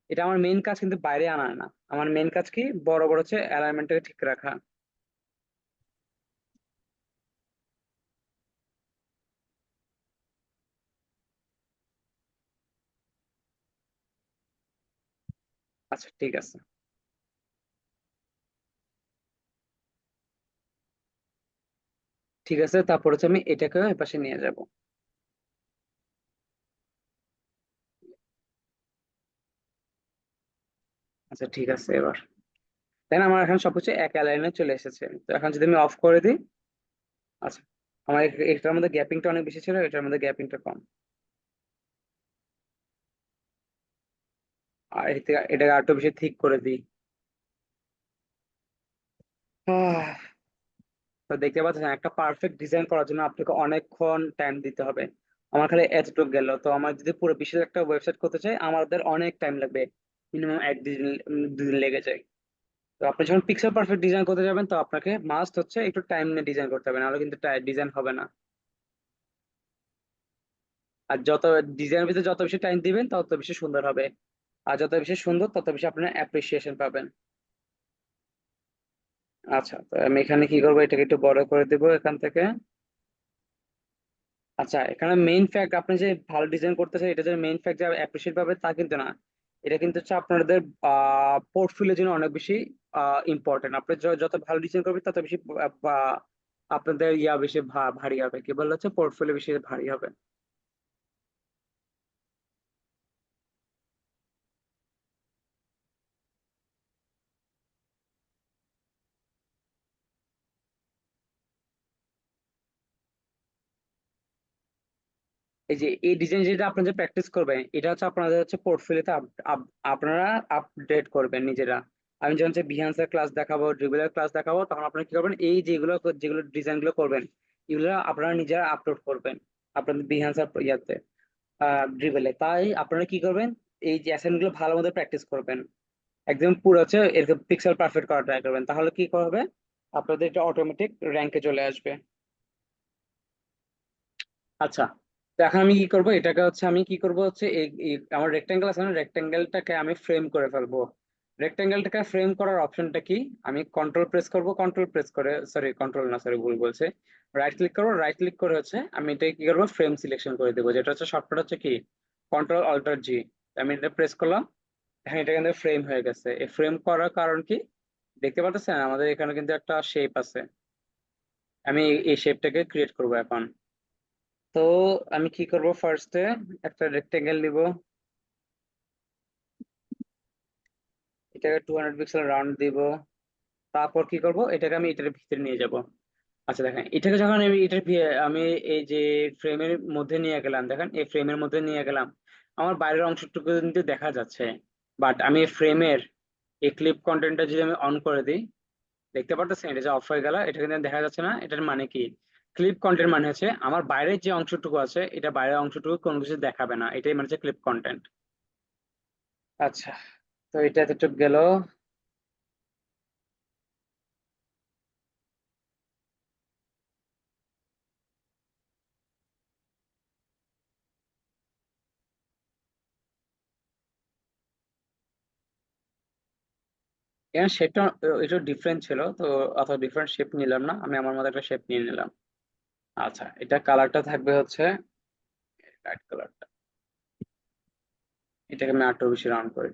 এটা আমার মেইন কাজ কিন্তু বাইরে আনা না, আমার মেইন কাজ কি বড় বড় হচ্ছে অ্যালাইনমেন্টটাকে ঠিক রাখা। আচ্ছা ঠিক আছে। ঠিক আছে, তারপর হচ্ছে আমি এটাকে এপাশে নিয়ে যাব। আচ্ছা ঠিক আছে, এবার দেখেন আমার এখন সবকিছু এক অ্যালাইনে চলে এসেছে। তো এখন যদি আমি অফ করে দিই, আচ্ছা আমার এটার মধ্যে গ্যাপিংটা অনেক বেশি ছিল, এটার মধ্যে গ্যাপিংটা কম। আর এটাকে আরেকটু বেশি ঠিক করে দিই। আহ, তো দেখতে পাচ্ছেন, একটা পারফেক্ট ডিজাইন করার জন্য আপনাকে অনেকক্ষণ টাইম দিতে হবে। আমার খালি এতটুকু গেল, তো আমার যদি পুরো বিশেষ একটা ওয়েবসাইট করতে চাই আমাদের অনেক টাইম লাগবে, মিনিমাম এক দুদিন লেগে যায়। তো আপনি যখন পিক্সেল পারফেক্ট ডিজাইন করতে যাবেন, তো আপনাকে মাস্ট হচ্ছে একটু টাইম নিয়ে ডিজাইন করতে হবে, নাহলে কিন্তু ডিজাইন হবে না। আর যত ডিজাইনের ভিতরে যত বেশি টাইম দিবেন তত বেশি সুন্দর হবে, আর যত বেশি সুন্দর তত বেশি আপনার অ্যাপ্রিসিয়েশন পাবেন। আচ্ছা, তো আমি এখানে কি করবো, এটাকে একটু বড় করে দেবো এখান থেকে। আচ্ছা, এখানে মেইন ফ্যাক্ট, আপনি যে ভালো ডিজাইন করতেছেন এটা যে মেইন ফ্যাক্ট যে অ্যাপ্রিসিয়েট পাবে তা কিন্তু না। এটা কিন্তু হচ্ছে আপনাদের পোর্টফোলিওর জন্য অনেক বেশি ইম্পর্টেন্ট। আপনি যত ভালো ডিজাইন করবেন তত বেশি আপনাদের ইয়া বেশি ভারী হবে, কি বলা হচ্ছে, পোর্টফোলিও বেশি ভারী হবে। এই যে এই ডিজাইন যেটা আপনারা যে প্র্যাকটিস করবেন, এটা হচ্ছে আপনাদের হচ্ছে পোর্টফোলিওতে আপনারা আপডেট করবেন নিজেরা। আমি যখন হচ্ছে বিহান্সের ক্লাস দেখাবো, ড্রিবলের ক্লাস দেখাবো, তখন আপনারা কি করবেন, এই যেগুলো যেগুলো ডিজাইন গুলো করবেন এগুলো আপনারা নিজেরা আপলোড করবেন আপনাদের বিহান্সের ইয়াতে, ড্রিবলে। তাই আপনারা কি করবেন, এই যে অ্যাসাইনমেন্ট গুলো ভালো মতো প্র্যাকটিস করবেন, একদম পুরো হচ্ছে এরকম পিক্সেল পারফেক্ট করা ট্রাই করবেন, তাহলে কি হবে, আপনাদের এটা অটোমেটিক র্যাঙ্কে চলে আসবে। আচ্ছা, তো এখন আমি কি করব, এটাকে হচ্ছে আমি কি করব হচ্ছে আমার রেক্টেঙ্গেল আছে না, রেক্টেঙ্গেলটাকে আমি ফ্রেম করে ফেলবো। রেক্টেঙ্গেলটাকে ফ্রেম করার অপশনটা কি, আমি কন্ট্রোল প্রেস করব, কন্ট্রোল প্রেস করে, সরি কন্ট্রোল না, সরি ভুল বলছে, রাইট ক্লিক করবো, রাইট ক্লিক করে হচ্ছে আমি এটা কি করবো, ফ্রেম সিলেকশন করে দেবো, যেটা হচ্ছে শর্টকাট হচ্ছে কি কন্ট্রোল অল্টার জি। আমি এটা প্রেস করলাম, হ্যাঁ এটা কিন্তু ফ্রেম হয়ে গেছে। এই ফ্রেম করার কারণ কি, দেখতে পাচ্ছেন আমাদের এখানে কিন্তু একটা শেপ আছে, আমি এই শেপটাকে ক্রিয়েট করব এখন। তো আমি কি করব, ফার্স্টে একটা রেক্টেঙ্গেল নিব, এটাকে 200 পিক্সেল রাউন্ড দিব। তারপর কি করব, এটাকে আমি এটার ভিতরে নিয়ে যাব। আচ্ছা দেখেন, এটাকে যখন আমি আমি এই যে ফ্রেমের মধ্যে নিয়ে গেলাম, দেখেন এই ফ্রেমের মধ্যে নিয়ে গেলাম, আমার বাইরের অংশটুকু কিন্তু দেখা যাচ্ছে। বাট আমি ফ্রেমের এই ক্লিপ কন্টেন্টটা যদি আমি অন করে দিই, দেখতে পারতেছেন এটা যে অফ হয়ে গেল, এটা কিন্তু দেখা যাচ্ছে না। এটার মানে কি, ক্লিপ কন্টেন্ট মানে হচ্ছে আমার বাইরের যে অংশটুকু আছে, এটা বাইরের অংশটুকু কোনো কিছু দেখাবে না, এটাই মানে হচ্ছে ক্লিপ কন্টেন্ট। আচ্ছা, তো এটা এতটুকু গেল। এখানে শেপটা একটু ডিফারেন্ট ছিল তো, অথবা ডিফারেন্ট শেপ নিলাম না, আমি আমার মতো একটা শেপ নিয়ে নিলাম। আচ্ছা, এটা কালারটা থাকবে হচ্ছে লাইট কালারটা। এটাকে আমি আরো বেশি রাউন্ড করে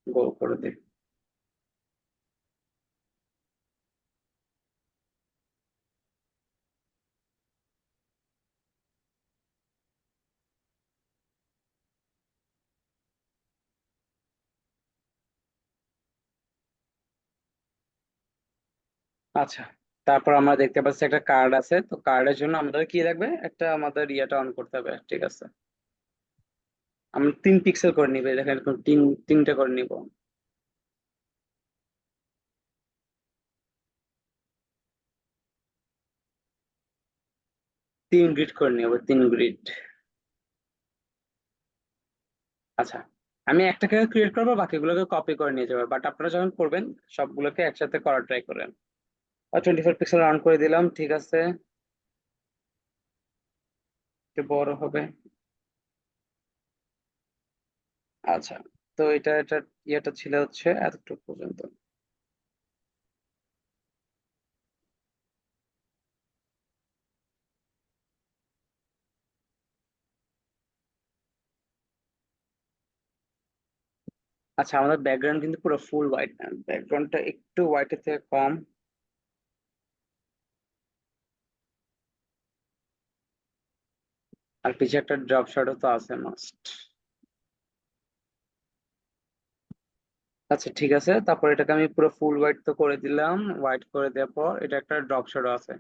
গোল করে দিই। আচ্ছা, তারপর আমরা দেখতে পাচ্ছি একটা কার্ড আছে, তো কার্ডের জন্য আমাদের কি লাগবে, একটা আমাদের ইয়েটা অন করতে হবে, ঠিক আছে। আমরা 3 পিক্সেল করে নিবে, দেখেন এরকম তিনটা করে নিব। 3 গ্রিড করে নিব, 3 গ্রিড। আচ্ছা, আমি একটাকে ক্রিয়েট করবো, বাকিগুলোকে কপি করে নিয়ে যাবো, বাট আপনারা যখন করবেন সবগুলোকে একসাথে করার ট্রাই করেন। 24 পিক্সেল রাউন্ড করে দিলাম, ঠিক আছে। একটু বড় হবে। আচ্ছা, তো এটা ইয়েটা ছিল হচ্ছে এতটুকু পর্যন্ত। আচ্ছা, আমাদের ব্যাকগ্রাউন্ড কিন্তু পুরো ফুল হোয়াইট না, ব্যাকগ্রাউন্ডটা একটু হোয়াইটের থেকে কম। আর পিছে একটা ড্রপ শটও তো আছে মাস্ট। আচ্ছা ঠিক আছে, তারপর এটাকে আমি পুরো ফুল হোয়াইট তো করে দিলাম। হোয়াইট করে দেওয়ার পর এটা একটা ড্রপ শটও আছে,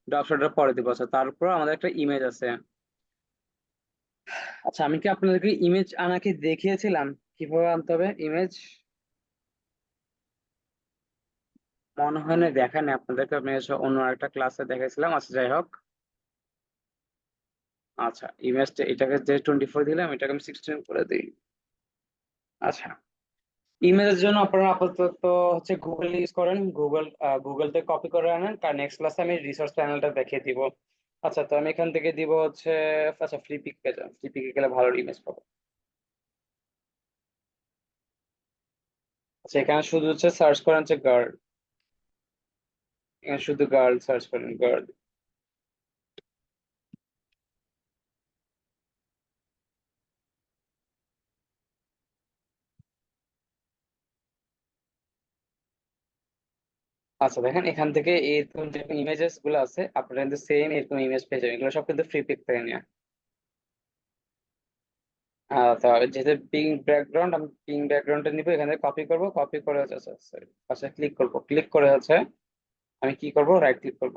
ড্রপ শটটা পরে দিব। আচ্ছা, তারপর আমাদের একটা ইমেজ আছে। আচ্ছা, আমি কি আপনাদেরকে ইমেজ আনাকে দেখিয়েছিলাম কিভাবে আনতে হবে ইমেজ? মনে হয় না দেখানি আপনাদেরকে, আমি হচ্ছে অন্য একটা ক্লাসে দেখাইছিলাম। আচ্ছা যাই হোক। আচ্ছা, ইমেজটা এটাকে যে 24 দিলাম, এটাকে আমি 16 করে দিই। আচ্ছা, ইমেজের জন্য আপনারা আপাতত হচ্ছে গুগল ইউজ করেন, গুগল থেকে কপি করে আনেন, কারণ নেক্সট ক্লাসে আমি রিসোর্স প্যানেলটা দেখিয়ে দিব। আচ্ছা, তো আমি এখান থেকে দিব হচ্ছে, আচ্ছা ফ্লিপিকে যান, ফ্লিপিকে গেলে ভালো ইমেজ পাবো। আচ্ছা, এখানে শুধু হচ্ছে সার্চ করেন হচ্ছে গার্ল, এখানে শুধু গার্ল সার্চ করেন, গার্ল। আচ্ছা দেখেন, এখান থেকে এরকম যে ইমেজেস গুলো আছে, আপনারা কিন্তু সেম এরকম ইমেজ পেয়ে যাবেন, এগুলো সব কিন্তু ফ্রি পিক থেকে নেওয়া। তো যেহেতু পিঙ্ক ব্যাকগ্রাউন্ড, আমি পিঙ্ক ব্যাকগ্রাউন্ডটা নিবো, এখানে কপি করব, কপি করে হচ্ছে, আচ্ছা সরি, আচ্ছা ক্লিক করব, ক্লিক করে হচ্ছে আমি কি করব, রাইট ক্লিক করব।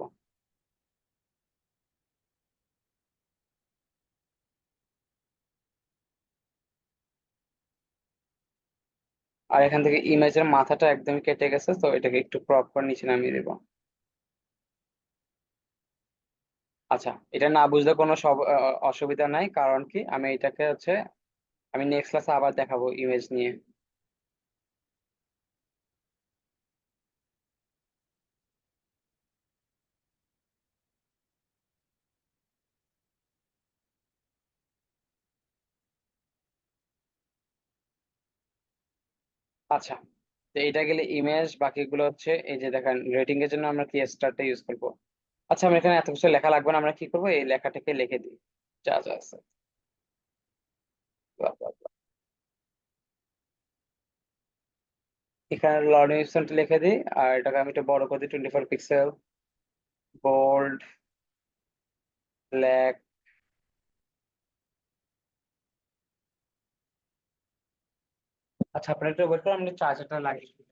আর এখান থেকে ইমেজের মাথাটা একদমই কেটে গেছে, তো এটাকে একটু ক্রপ করে নিচে নামিয়ে দেবো। আচ্ছা, এটা না বুঝলে কোনো অসুবিধা নাই, কারণ কি আমি এটাকে হচ্ছে আমি নেক্সট ক্লাসে আবার দেখাবো ইমেজ নিয়ে। আচ্ছা, তো এটা গেলে ইমেজ, বাকিগুলো হচ্ছে এই যে দেখেন রেটিং এর জন্য আমরা কি স্টারটা ইউজ করব। আচ্ছা, আমরা এখানে এত কিছু লেখা লাগবে না, আমরা কি করবো, এই লেখাটাকে লিখে দিই যা যা আছে। বাহ, বাহ, বাহ। এখানে লার্নিং সেন্টার লিখে দিই, আর এটাকে আমি একটু বড় করে দিই, 24 পিক্সেল, বোল্ড, ব্ল্যাক। আচ্ছা, আপনার একটু ওয়েট করুন, আমি চার্জারটা লাগিয়ে দিই।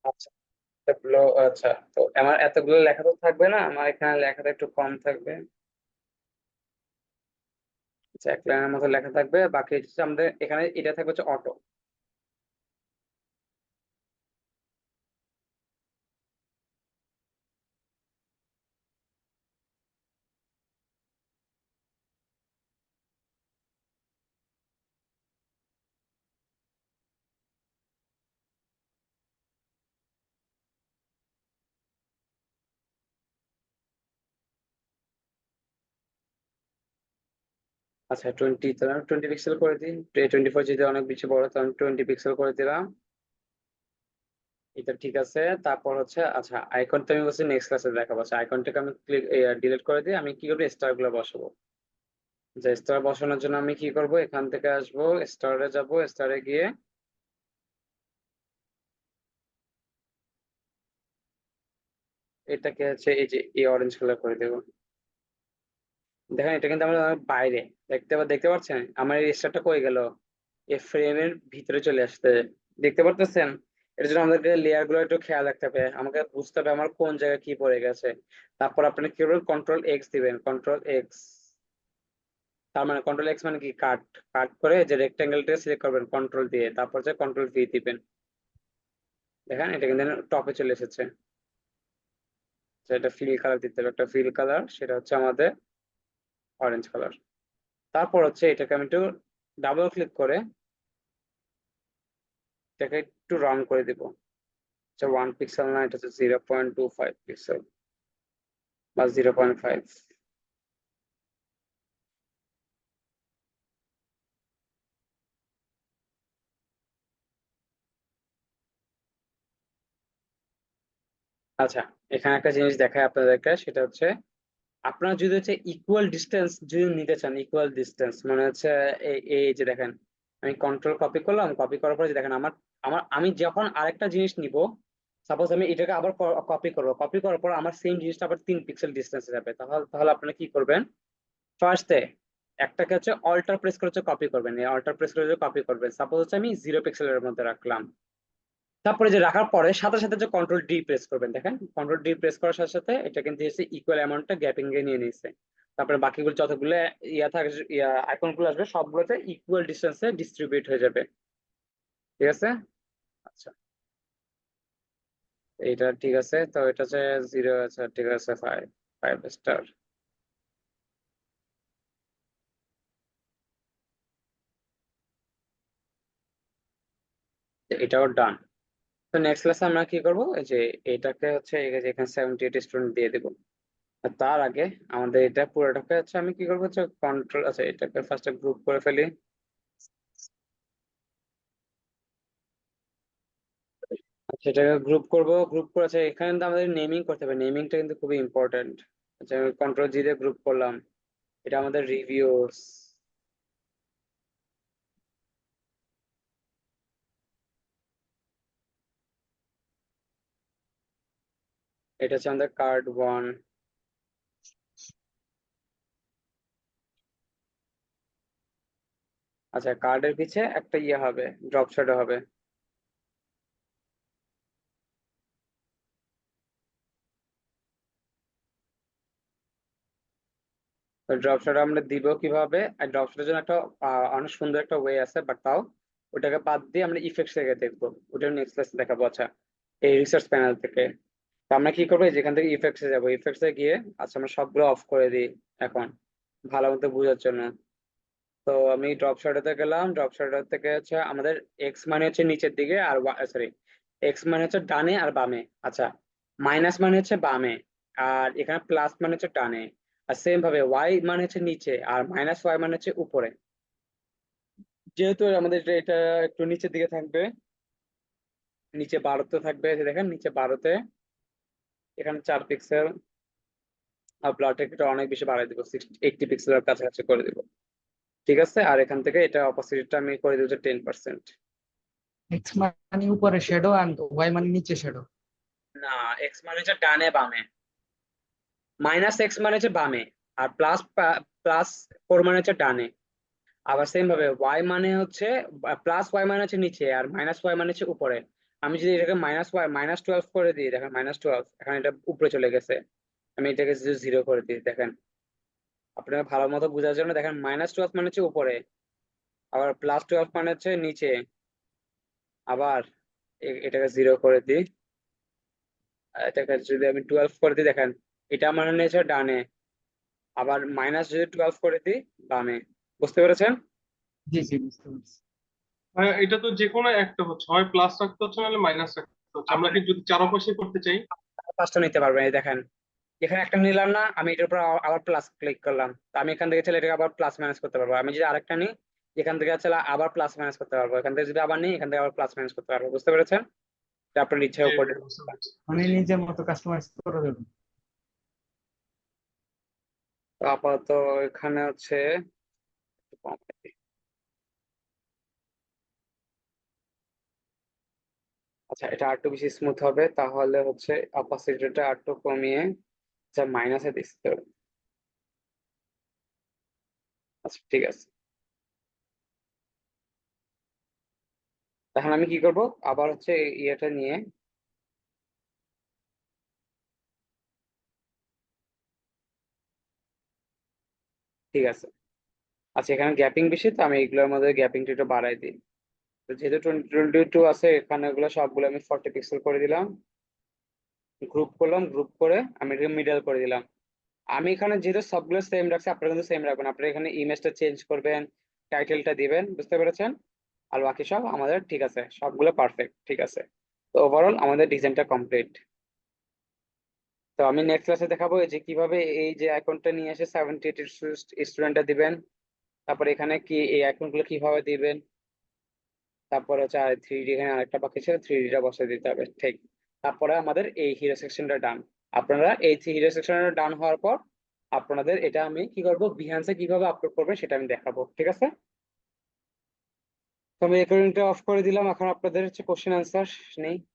আচ্ছা, এতগুলো, আচ্ছা, তো আমার এতগুলো লেখা তো থাকবে না, আমার এখানে লেখাটা একটু কম থাকবে। আচ্ছা, এক লাইনের মতো লেখা থাকবে, বাকি হচ্ছে আমাদের এখানে এটা থাকবে হচ্ছে অটো। আচ্ছা, 20, তাহলে 20 পিক্সেল করে দিই। 24 যদি অনেক বেশি বড়, তাহলে 20 পিক্সেল করে দিলাম। এটা ঠিক আছে। তারপর হচ্ছে, আচ্ছা, আইকনটা আমি বলছি নেক্সট ক্লাসে দেখাবো। আচ্ছা, আইকনটাকে আমি ডিলিট করে দিই। আমি কি করবো, স্টার গুলো বসাবো। যে স্টার বসানোর জন্য আমি কি করব, এখান থেকে আসবো, স্টারে যাব, স্টারে গিয়ে এটাকে হচ্ছে এই অরেঞ্জ কালার করে দেবো। দেখেন, এটা কিন্তু আমরা বাইরে দেখতে পাচ্ছেন আমার এই স্টারটা কই গেল, এই ফ্রেমের ভিতরে চলে আসতে, দেখতে পারতেছেন? এর জন্য আমাদেরকে লেয়ার গুলো একটু খেয়াল রাখতে হবে, আমাকে বুঝতে হবে আমার কোন জায়গায় কি পড়ে গেছে। তারপর আপনি কি করবেন, কন্ট্রোল এক্স দিবেন, কন্ট্রোল এক্স। তার মানে কন্ট্রোল এক্স মানে কি, কাট। কাট করে যে রেক্টেঙ্গেলটা সিলেক্ট করবেন কন্ট্রোল দিয়ে, তারপর যে কন্ট্রোল ভি দিবেন। দেখেন, এটা কিন্তু টপে চলে এসেছে। এটা ফিল কালার দিতে হবে, একটা ফিল কালার, সেটা হচ্ছে আমাদের অরেঞ্জ কালার। তারপর হচ্ছে এটাকে আমি একটু ডাবল ক্লিক করে এটাকে একটু রাউন্ড করে দিব। আচ্ছা, 1 পিক্সেল না, এটা হচ্ছে 0.25 পিক্সেল বা 0.5। আচ্ছা, এখানে একটা জিনিস দেখায় আপনাদেরকে, সেটা হচ্ছে আপনারা যদি হচ্ছে ইকুয়াল ডিস্টেন্স যদি নিতে চান, ইকুয়াল ডিস্টেন্স মানে হচ্ছে এই যে দেখেন, আমি কন্ট্রোল কপি করলাম, কপি করার পরে যে দেখেন আমার আমার আমি যখন আরেকটা জিনিস নিব, সাপোজ আমি এটাকে আবার কপি করবো, কপি করার পর আমার সেম জিনিসটা আবার 3 পিক্সেল ডিস্টেন্সে যাবে, তাহলে তাহলে আপনারা কি করবেন, ফার্স্টে একটাকে হচ্ছে অল্টার প্রেস করে হচ্ছে কপি করবেন, এই অল্টার প্রেস করে কপি করবেন, সাপোজ হচ্ছে আমি 0 পিক্সেলের মধ্যে রাখলাম। তারপরে যে রাখার পরে সাথে সাথে যে কন্ট্রোল ডি প্রেস করবেন, দেখেন কন্ট্রোল ডি প্রেস করার সাথে সাথে এটা কিন্তু এসে ইকুয়াল অ্যামাউন্টটা গ্যাপিং এ নিয়ে নিয়েছে। তারপরে বাকিগুলো যতগুলো ইয়া থাকে, আইকন গুলো আসবে সবগুলোতে ইকুয়াল ডিস্টেন্সে ডিস্ট্রিবিউট হয়ে যাবে। ঠিক আছে। আচ্ছা, এটা ঠিক আছে, তো এটা হচ্ছে 0, আচ্ছা ঠিক আছে, 5, 5 স্টার। এটাও ডান। তো নেক্সট ক্লাসে আমরা কি করবো, এই যে এটাকে হচ্ছে এই যে এখানে 78 স্টুডেন্ট দিয়ে দেবো। আর তার আগে আমাদের এটা পুরোটাকে হচ্ছে আমি কি করবো, হচ্ছে কন্ট্রোল, আচ্ছা এটাকে ফার্স্টে গ্রুপ করে ফেলি। আচ্ছা, এটাকে গ্রুপ করব, গ্রুপ করে, আচ্ছা এখানে কিন্তু আমাদের নেমিং করতে হবে, নেমিংটা কিন্তু খুবই ইম্পর্টেন্ট। আচ্ছা, আমি কন্ট্রোল জি দিয়ে গ্রুপ করলাম, এটা আমাদের রিভিউস, এটা হচ্ছে আমাদের কার্ড 1। আচ্ছা, কার্ডের পিছে একটা ইয়ে হবে, ড্রপ শ্যাডো হবে। তো ড্রপ শ্যাডো আমরা দিব কিভাবে, আর ড্রপ শ্যাডোর জন্য একটা অনেক সুন্দর একটা ওয়ে আছে, বাট তাও ওটাকে বাদ দিয়ে আমরা ইফেক্টস থেকে দেখবো, ওটা নেক্সট ক্লাসে দেখাবো। আচ্ছা, এই রিসার্চ প্যানেল থেকে তো আমরা কি করবো, যেখান থেকে ইফেক্টস এ যাবো, ইফেক্টস এ গিয়ে আচ্ছা আমরা সবগুলো অফ করে দিই এখন, ভালো মতো বোঝার জন্য। তো আমি ড্রপ শ্যাডোতে গেলাম, ড্রপ শ্যাডো থেকে হচ্ছে আমাদের এক্স মানে হচ্ছে নিচের দিকে, আর সরি, এক্স মানে হচ্ছে ডানে আর বামে। আচ্ছা, মাইনাস মানে হচ্ছে বামে, আর এখানে প্লাস মানে হচ্ছে ডানে। আর সেম ভাবে ওয়াই মানে হচ্ছে নিচে, আর মাইনাস ওয়াই মানে হচ্ছে উপরে। যেহেতু আমাদের এটা একটু নিচের দিকে থাকবে, নিচে 12তে থাকবে, এই যে দেখেন নিচে 12তে, এখানে 4 পিক্সেল, আর ব্লারটা অনেক বেশি বাড়াই দিব, 80 পিক্সেলের কাছাকাছি করে দিব। ঠিক আছে, আর এখান থেকে এটা অপাসিটিটা আমি করে দিব 10%। এক্স মানে উপরে শ্যাডো আর ওয়াই মানে নিচে শ্যাডো। না, এক্স মানে হচ্ছে ডানে বামে, মাইনাস এক্স মানে হচ্ছে বামে, আর প্লাস প্লাস 4 মানে হচ্ছে ডানে। আবার সেম ভাবে ওয়াই মানে হচ্ছে, প্লাস ওয়াই মানে হচ্ছে নিচে, আর মাইনাস ওয়াই মানে হচ্ছে উপরে। আমি যদি এটাকে মাইনাস ওয়াই -12 করে দিই, দেখেন -12, এখন এটা উপরে চলে গেছে। আমি এটাকে 0 করে দিই, দেখেন আপনার ভালো মতো বোঝার জন্য, দেখেন -12 মানে হচ্ছে উপরে, আবার +12 মানে হচ্ছে নিচে। আবার এটাকে 0 করে দিই, এটাকে যদি আমি 12 করে দিই, দেখেন এটা মানে হচ্ছে ডানে, আবার -12 করে দিই বামে। বুঝতে পেরেছেন? জি জি, বুঝতে পারছি। এটা তো যে কোনো একটা হচ্ছে, হয় প্লাস রাখতে হচ্ছে নাহলে মাইনাস রাখতে হচ্ছে। আমরা আপনার কি যদি চারপাশে করতে চাই? 5টা নিতে পারবেন, এই দেখেন এখানে একটা নিলাম না, আমি এটার উপর আবার প্লাস ক্লিক করলাম, তো আমি এখান থেকে চাইলে এটাকে আবার প্লাস মাইনাস করতে পারবো। আমি যদি আরেকটা নিই, এখান থেকে চাইলে আবার প্লাস মাইনাস করতে পারবো, এখান থেকে যদি আবার নিই, এখান থেকে আবার প্লাস মাইনাস করতে পারবো। বুঝতে পেরেছেন? এটা আপনার ইচ্ছার জি উপর। জি, বুঝতে পারছি। মানে নিজের মতো কাস্টমাইজ করে দেবেন। তো আপাতত এখানে হচ্ছে একটু কমাই দিই। আচ্ছা, এটা আরেকটু বেশি স্মুথ হবে, তাহলে হচ্ছে অপাসিটিটা আরেকটু কমিয়ে, আচ্ছা মাইনাসে দিচ্ছি তো। আচ্ছা ঠিক আছে, এখন আমি কি করব, আবার হচ্ছে ইয়েটা নিয়ে, ঠিক আছে। আচ্ছা, এখানে গ্যাপিং বেশি, তো আমি এগুলোর মধ্যে গ্যাপিংটা একটু বাড়াই দিই। তো যেহেতু 2022 আছে, এখানে এগুলো সবগুলো আমি 40 পিক্সেল করে দিলাম, গ্রুপ করলাম, গ্রুপ করে আমি এটাকে মিডল করে দিলাম। আমি এখানে যেহেতু সবগুলো সেম রাখছি, আপনারা কিন্তু সেম রাখবেন, আপনারা এখানে ইমেজটা চেঞ্জ করবেন, টাইটেলটা দিবেন। বুঝতে পেরেছেন? আর বাকি সব আমাদের ঠিক আছে, সবগুলো পারফেক্ট ঠিক আছে। তো ওভারঅল আমাদের ডিজাইনটা কমপ্লিট। তো আমি নেক্সট ক্লাসে দেখাবো এই যে কিভাবে এই যে আইকনটা নিয়ে এসে 78 স্টুডেন্টটা দিবেন, তারপর এখানে কি এই আইকনগুলো কিভাবে দিবেন, তারপরে হচ্ছে আর 3D, এখানে আরেকটা বাকি ছিল, 3Dটা বসিয়ে দিতে হবে ঠিক। তারপরে আমাদের এই হিরো সেকশনটা ডান। আপনারা এই হিরো সেকশনটা ডান হওয়ার পর আপনাদের এটা আমি কি করব, বিহান্সে কিভাবে আপলোড করবেন সেটা আমি দেখাবো। ঠিক আছে, তো আমি রেকর্ডিংটা অফ করে দিলাম, এখন আপনাদের হচ্ছে কোশ্চেন অ্যান্সার নেই।